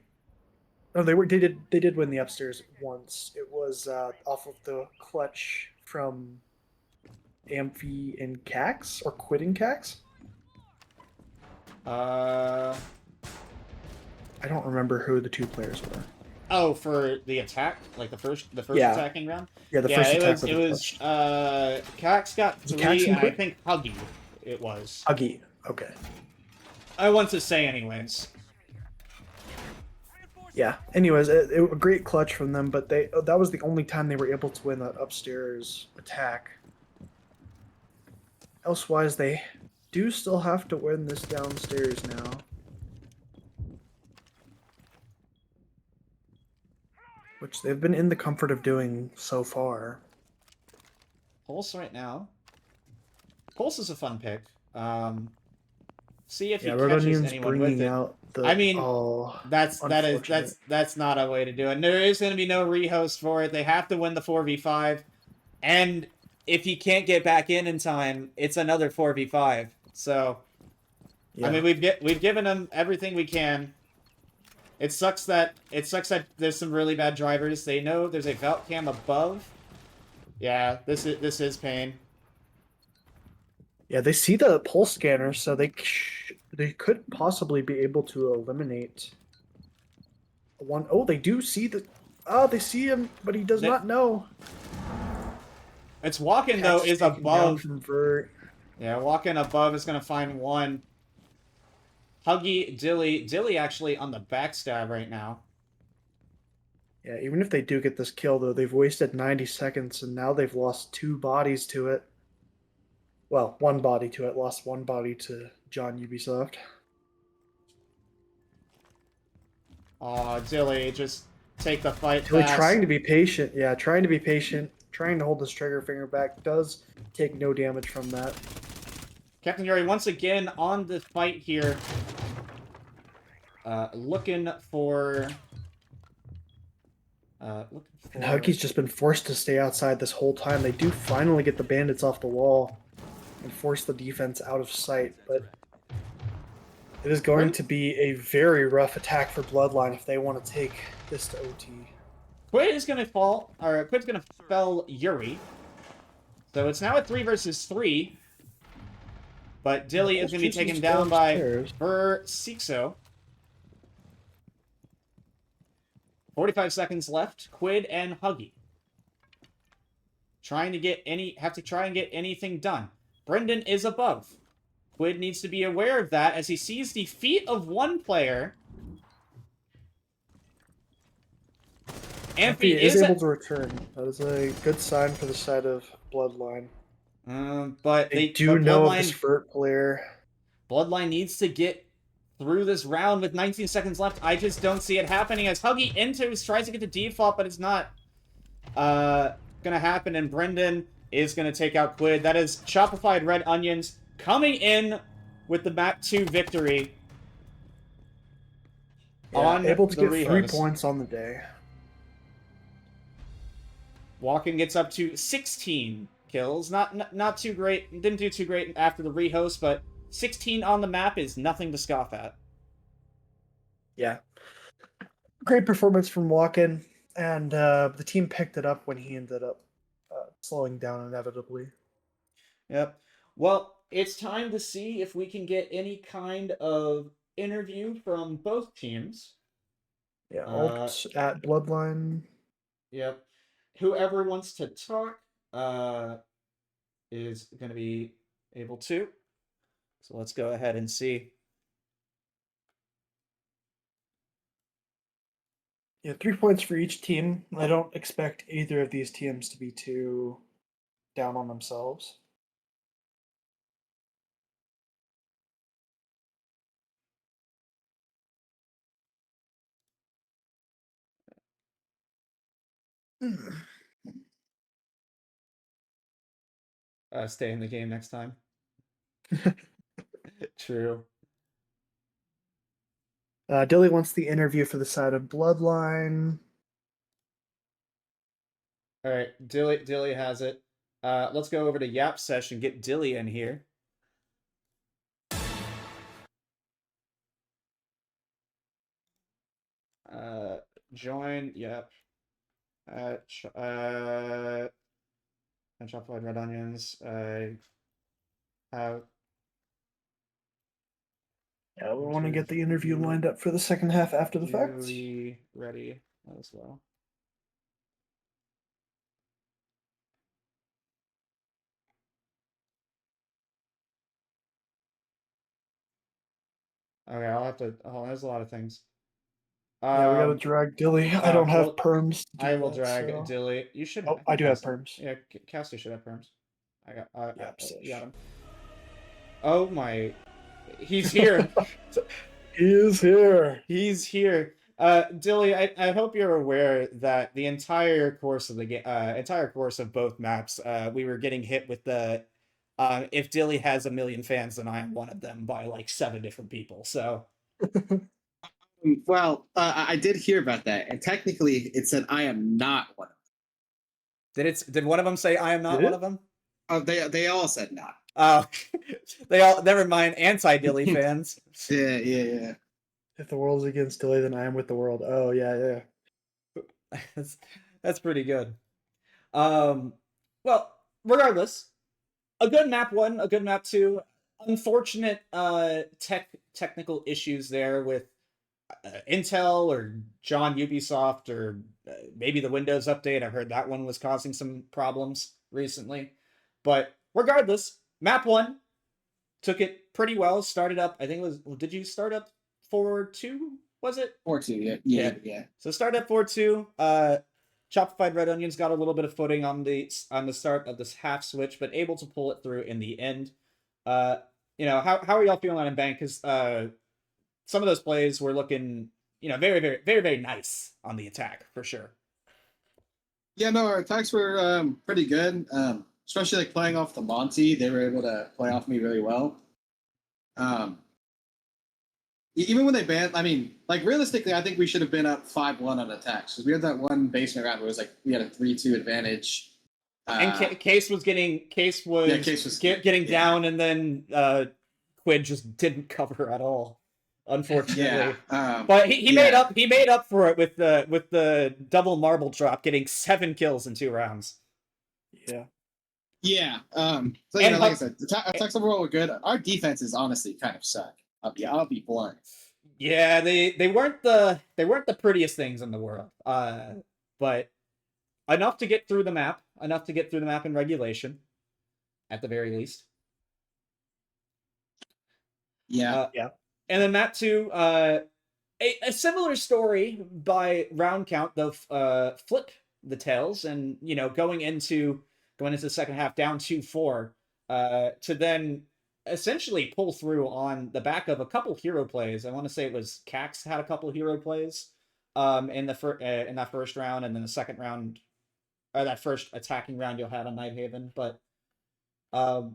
Oh, they did win the upstairs once. It was off of the clutch from Amphi and Cax, or Quid and Cax. Uh. I don't remember who the 2 players were. Oh, for the attack, like the first Yeah. attacking round. Yeah, the Yeah, first it attack was. with It the was. clutch. Cax got Was it 3, Cax and and I Quid? think Huggy. It was. Huggy. Okay. I want to say, anyways. Yeah. Anyways, it was a great clutch from them, but that was the only time they were able to win that upstairs attack. Elsewise, they do still have to win this downstairs now. Which they've been in the comfort of doing so far. Pulse right now. Pulse is a fun pick. See if he Yeah, catches Redonion's anyone with bringing it. out the. I mean, oh, that's unfortunate. not a way to do it. There is going to be no rehost for it. They have to win the 4v5, and if he can't get back in time, it's another 4v5. So, Yeah. I mean, we've given him everything we can. It sucks that there's some really bad drivers. They know there's a Velt cam above. Yeah, this is pain. Yeah, they see the pulse scanner, so they could possibly be able to eliminate one. Oh, they do see the. Oh, they see him, but he does not know. It's walking though is Taken down above. from Vert. Yeah, walking above is gonna find one. Huggy, Dilly actually on the backstab right now. Yeah, even if they do get this kill, though, they've wasted 90 seconds, and now they've lost 2 bodies to it. Well, 1 body to it. Lost 1 body to John Ubisoft. Aw, Dilly, just take the fight Dilly fast. trying to be patient. Yeah, trying to be patient. Trying to hold this trigger finger back. Does take no damage from that. Captain Yuri once again on the fight here. Looking for... And Huggy's just been forced to stay outside this whole time. They do finally get the bandits off the wall and force the defense out of sight, but it is going to be a very rough attack for Bloodline if they want to take this to OT. Quid is gonna fall, or Quid's gonna fell Yuri. So it's now a 3 versus 3. But Dilly is gonna be taken down by Versixo. 45 seconds left. Quid and Huggy. Have to try and get anything done. Brendan is above. Quid needs to be aware of that as he sees the feet of one player. Amphi is able to return. That is a good sign for the side of Bloodline. But they do know of this Vert player. Bloodline needs to get through this round with 19 seconds left. I just don't see it happening as Huggy enters, tries to get the default, but it's not gonna happen, and Brendan is gonna take out Quid. That is Chopified Red Onions coming in with the map 2 victory. Yeah, able to get 3 points on the day. Walken gets up to 16 kills. Not too great. Didn't do too great after the rehost, but 16 on the map is nothing to scoff at. Yeah. Great performance from Walken, and the team picked it up when he ended up slowing down inevitably. Yep. Well, it's time to see if we can get any kind of interview from both teams. Yeah, Uh, alt at Bloodline. yep. Whoever wants to talk is going to be able to. So let's go ahead and see. Yeah, 3 points for each team. I don't expect either of these teams to be too down on themselves. Stay in the game next time. True. Dilly wants the interview for the side of Bloodline. All right, Dilly has it. Let's go over to Yap session. Get Dilly in here. Join. Yep. And Chopified Redonions. Have Yeah, we want to get the interview lined up for the second half after the fact. Dilly ready as well. Okay, I'll have to. Oh, there's a lot of things. Yeah, we gotta drag Dilly. I don't have well, perms. To do I will that, drag so. Dilly. You should. Oh, I do have perms. Yeah, Caster should have perms. I got. Yeah, you got him. Oh my! He's here. He is here. He's here. Dilly, I hope you're aware that the entire course of the game, entire course of both maps, we were getting hit with the, if Dilly has a million fans, then I am one of them by like 7 different people. So. Well, I did hear about that, and technically, it said I am not one of them. Did one of them say I am not one of them? Oh, they all said not. Oh, they all. Never mind. Anti-Dilly fans. Yeah. If the world's against Dilly, then I am with the world. Oh yeah. That's pretty good. Well, regardless, a good map 1, a good map 2. Unfortunate technical issues there with Intel or John Ubisoft or maybe the Windows update. I heard that one was causing some problems recently. But regardless, map 1 took it pretty well. Started up, I think it was, did you start up 4-2? Was it? 4-2, yeah. So start at 4-2. Chopified Redonions got a little bit of footing on the start of this half switch, but able to pull it through in the end. How are y'all feeling on Bank? Because some of those plays were looking, very, very, very, very nice on the attack for sure. Yeah, no, our attacks were pretty good. Especially like playing off the Monty, they were able to play off me really well. Even when they banned, I mean, like realistically, I think we should have been up 5-1 on attacks because we had that one basement round where it was like we had a 3-2 advantage. And Case was getting down, and then Quid just didn't cover at all, unfortunately. Yeah, but he made up for it with the double marble drop, getting 7 kills in 2 rounds. Yeah. Yeah. So like I said, attacks overall were good. Our defenses honestly kind of suck. I'll be blunt. Yeah, they weren't the prettiest things in the world. But enough to get through the map. Enough to get through the map in regulation, at the very least. Yeah. And then map 2, a similar story by round count, though. Flip the tails, and going into the second half down 2-4, to then essentially pull through on the back of a couple hero plays. I want to say it was Cax had a couple hero plays in that first round, and then the second round, or that first attacking round you'll have on Nighthaven. But what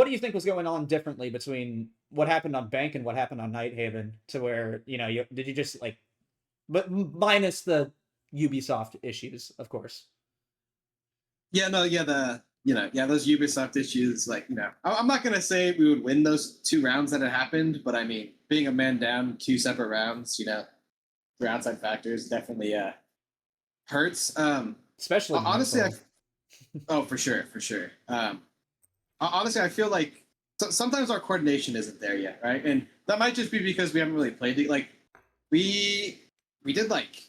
do you think was going on differently between what happened on Bank and what happened on Nighthaven, to where did you just but minus the Ubisoft issues, of course. Yeah, no, yeah, those Ubisoft issues, I'm not going to say we would win those 2 rounds that had happened, but I mean, being a man down 2 separate rounds, through outside factors definitely hurts. Especially honestly, for sure. Honestly, I feel like sometimes our coordination isn't there yet, right? And that might just be because we haven't really played it. Like, we did like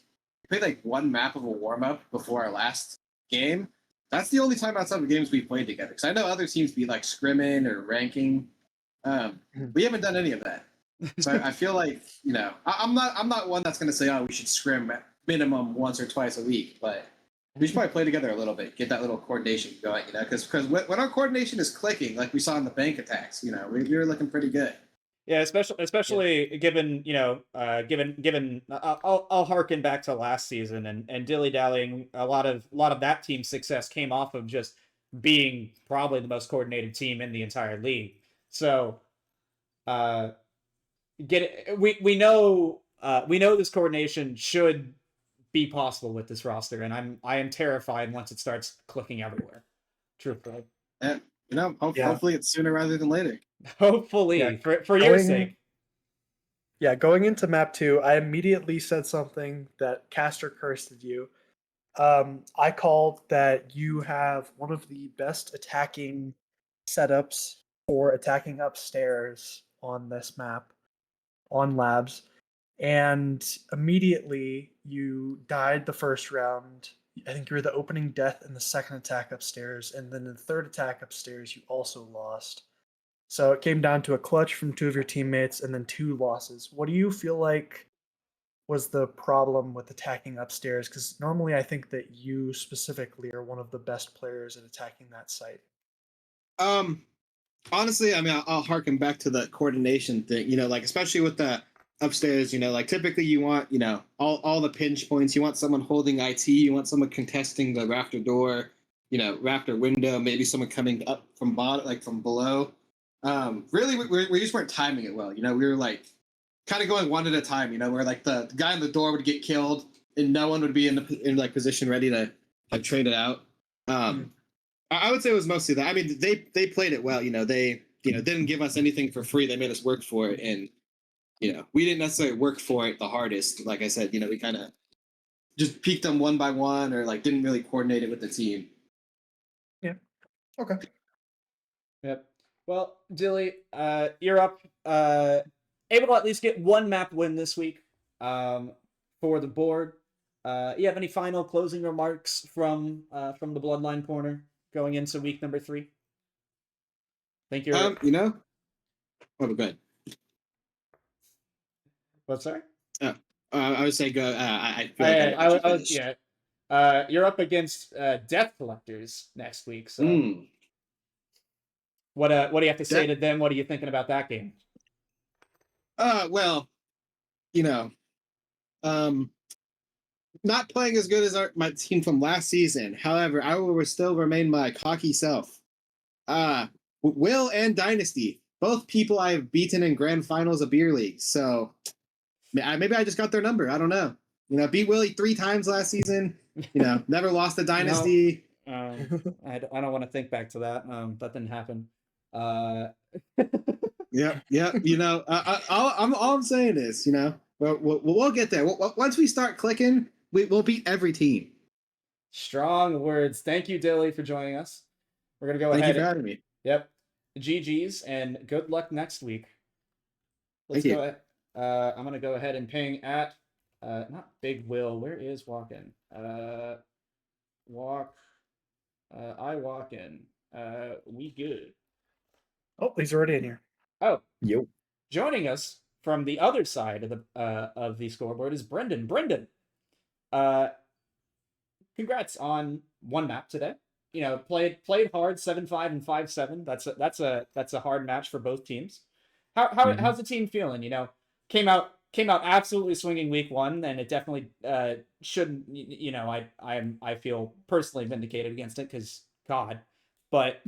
played like one map of a warm up before our last game. That's the only time outside of games we played together. Because I know other teams be like scrimming or ranking. We haven't done any of that. So I feel like I'm not one that's gonna say, oh, we should scrim at minimum once or twice a week, but we should probably play together a little bit, get that little coordination going, because when our coordination is clicking, like we saw in the bank attacks, we were looking pretty good. Yeah, especially given I'll harken back to last season and dilly dallying. A lot of that team's success came off of just being probably the most coordinated team in the entire league. So uh, we know this coordination should be possible with this roster, and I am terrified once it starts clicking everywhere. Truthfully, And Yeah. hopefully it's sooner rather than later. hopefully Yeah, for your sake. Yeah, going into map 2, I immediately said something that Caster cursed at you. I called that you have one of the best attacking setups for attacking upstairs on this map, on labs, and immediately you died the first round. I think you were the opening death in the second attack upstairs, and then in the third attack upstairs, you also lost. So it came down to a clutch from two of your teammates and then 2 losses. What do you feel like was the problem with attacking upstairs? Because normally I think that you specifically are one of the best players at attacking that site. Honestly, I mean, I'll harken back to the coordination thing. Like especially with the upstairs. Like typically you want all the pinch points. You want someone holding IT. You want someone contesting the rafter door. Rafter window. Maybe someone coming up from bottom, like from below. Really, we just weren't timing it well. We were like kind of going one at a time. Where like the guy on the door would get killed and no one would be in like position ready to like trade it out. I would say it was mostly that. I mean, they played it well. They didn't give us anything for free. They made us work for it, and we didn't necessarily work for it the hardest. Like I said, we kind of just peeked them one by one, or like didn't really coordinate it with the team. Yeah. Okay. Yep. Well, Dilly, you're up. Able to at least get one map win this week for the board. You have any final closing remarks from the Bloodline corner going into week number 3? Think you're. Oh, go ahead. What's that? I would say go. I feel like I was yeah. You're up against Death Collectors next week. So what do you have to say to them? What are you thinking about that game? Well, not playing as good as my team from last season. However, I will still remain my cocky self. Will and Dynasty, both people I have beaten in grand finals of beer leagues. So maybe I just got their number. I don't know. Beat Willie 3 times last season. Never lost a Dynasty. I don't want to think back to that. That didn't happen. Yeah. All I'm saying is, we'll get there. Once we start clicking, we'll beat every team. Strong words. Thank you, Dilly, for joining us. We're gonna go ahead. Thank you for having me. Yep. GG's and good luck next week. Let's Thank go ahead. I'm gonna go ahead and ping at not Big Will. Where is Walk-In? Walk. I walk in. We good. Oh, he's already in here. Oh, Yo. joining us from the other side of the scoreboard is Brendan. Brendan, congrats on one map today. Played hard, 7-5 and 5-7. That's a hard match for both teams. How's the team feeling? Came out absolutely swinging week 1, and it definitely shouldn't. I feel personally vindicated against it because God, but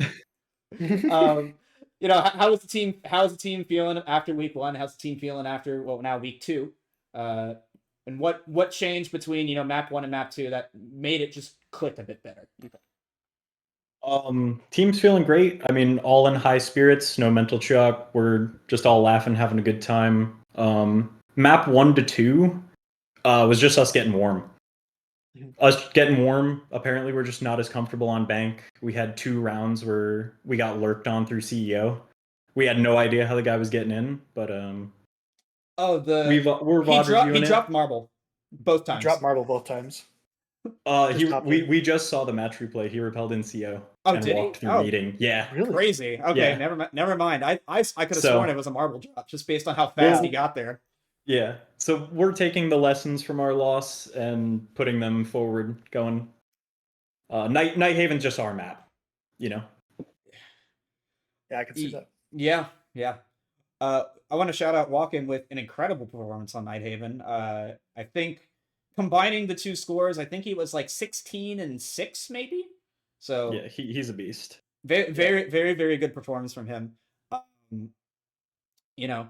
how's the team feeling after week 1? How's the team feeling after now week 2? And what changed between map 1 and map 2 that made it just click a bit better? Team's feeling great. I mean, all in high spirits, no mental chuck. We're just all laughing, having a good time. Map 1 to 2 was just us getting warm. Apparently, we're just not as comfortable on bank. We had 2 rounds where we got lurked on through CEO. We had no idea how the guy was getting in, but Oh, We're he VOD dropped reviewing it. marble both He times. dropped marble both times. He top we just saw the match replay. He repelled in CO Oh, and did he? walked through Oh, meeting. Yeah. Really? crazy. Okay, Yeah. never mind. I could have So- sworn it was a marble drop just based on how fast he got there. Yeah. So we're taking the lessons from our loss and putting them forward, going Nighthaven's just our map, you know. Yeah, I can see that. Yeah. I want to shout out Walken with an incredible performance on Nighthaven. I think combining the two scores, I think he was like 16 and 6 maybe. So Yeah, he's a beast. very good performance from him. You know,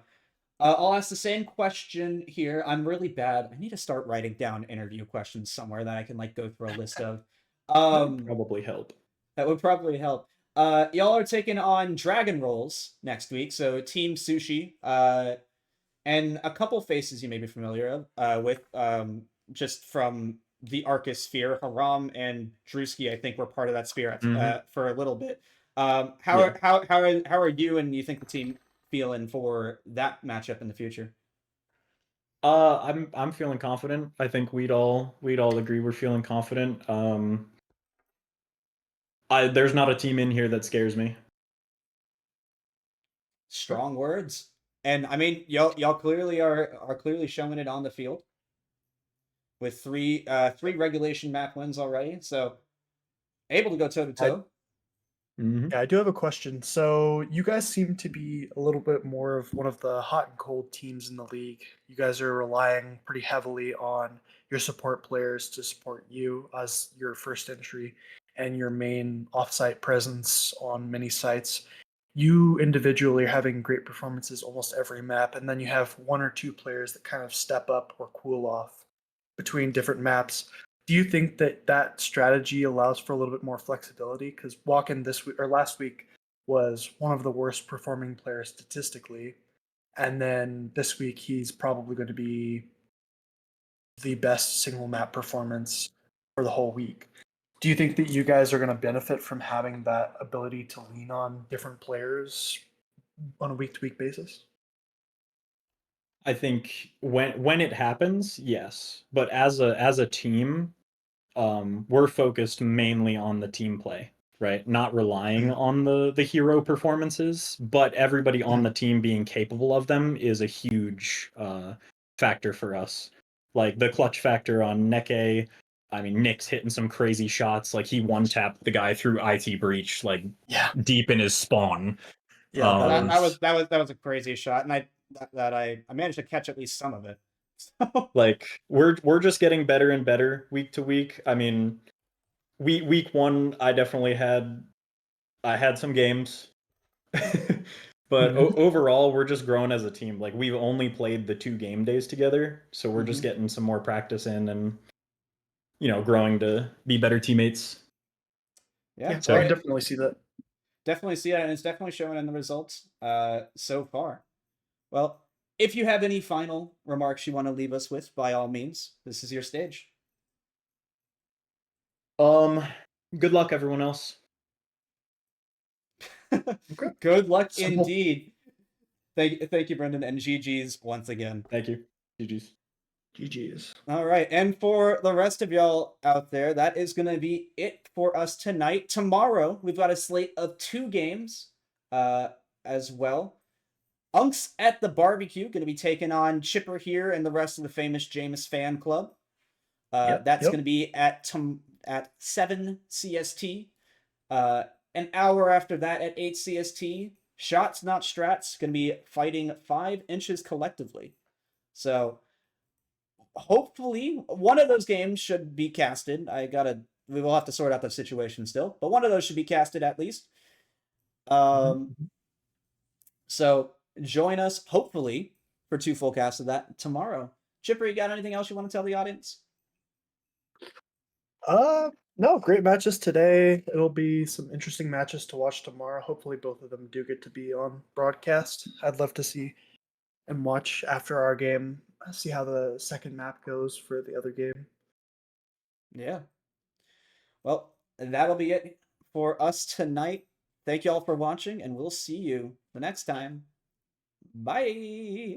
I'll ask the same question here. I'm really bad. I need to start writing down interview questions somewhere that I can like go through a list of. Probably help. That would probably help. Y'all are taking on Dragon Rolls next week, so Team Sushi, and a couple faces you may be familiar with, just from the Arcus sphere. Haram and Drewski, I think, were part of that sphere for a little bit. How are you and you think the team feeling for that matchup in the future? I'm feeling confident. I think we'd all agree we're feeling confident. There's not a team in here that scares me. Strong words. And I mean, y'all clearly are clearly showing it on the field with three regulation map wins already. So able to go toe to toe. Yeah, I do have a question. So you guys seem to be a little bit more of one of the hot and cold teams in the league. You guys are relying pretty heavily on your support players to support you as your first entry and your main offsite presence on many sites. You individually are having great performances almost every map, and then you have one or two players that kind of step up or cool off between different maps. Do you think that that strategy allows for a little bit more flexibility? Because Walken this week or last week was one of the worst performing players statistically, and then this week he's probably going to be the best single map performance for the whole week. Do you think that you guys are going to benefit from having that ability to lean on different players on a week to week basis? I think when it happens, yes. But as a team, we're focused mainly on the team play, right? Not relying on the hero performances, but everybody on the team being capable of them is a huge factor for us. Like the clutch factor on Neke. I mean, Nick's hitting some crazy shots. Like he one tapped the guy through IT breach, like deep in his spawn. Yeah, That was a crazy shot, and I managed to catch at least some of it. Like we're just getting better and better week to week. I mean, week one, I had some games, but overall, we're just growing as a team. Like we've only played the 2 game days together, so we're just getting some more practice in and growing to be better teammates. Yeah, So I can definitely see that. Definitely see that, and it's definitely showing in the results so far. Well, if you have any final remarks you want to leave us with, by all means, this is your stage. Good luck, everyone else. Good luck Simple. indeed. Thank you, Brendan, and GG's once again. Thank you. GG's. GG's. All right, and for the rest of y'all out there, that is going to be it for us tonight. Tomorrow, we've got a slate of 2 games as well. Unks at the Barbecue, going to be taking on Chipper here and the rest of the famous Jameis fan club. That's going to be at 7 CST. An hour after that at 8 CST, Shots Not Strats going to be fighting 5 inches collectively. So hopefully one of those games should be casted. We will have to sort out the situation still, but one of those should be casted at least. So join us hopefully for 2 full casts of that tomorrow. Chipper, you got anything else you want to tell the audience? No, great matches today. It'll be some interesting matches to watch tomorrow. Hopefully both of them do get to be on broadcast. I'd love to see and watch after our game, see how the second map goes for the other game. Yeah. Well, that'll be it for us tonight. Thank you all for watching, and we'll see you the next time. Bye.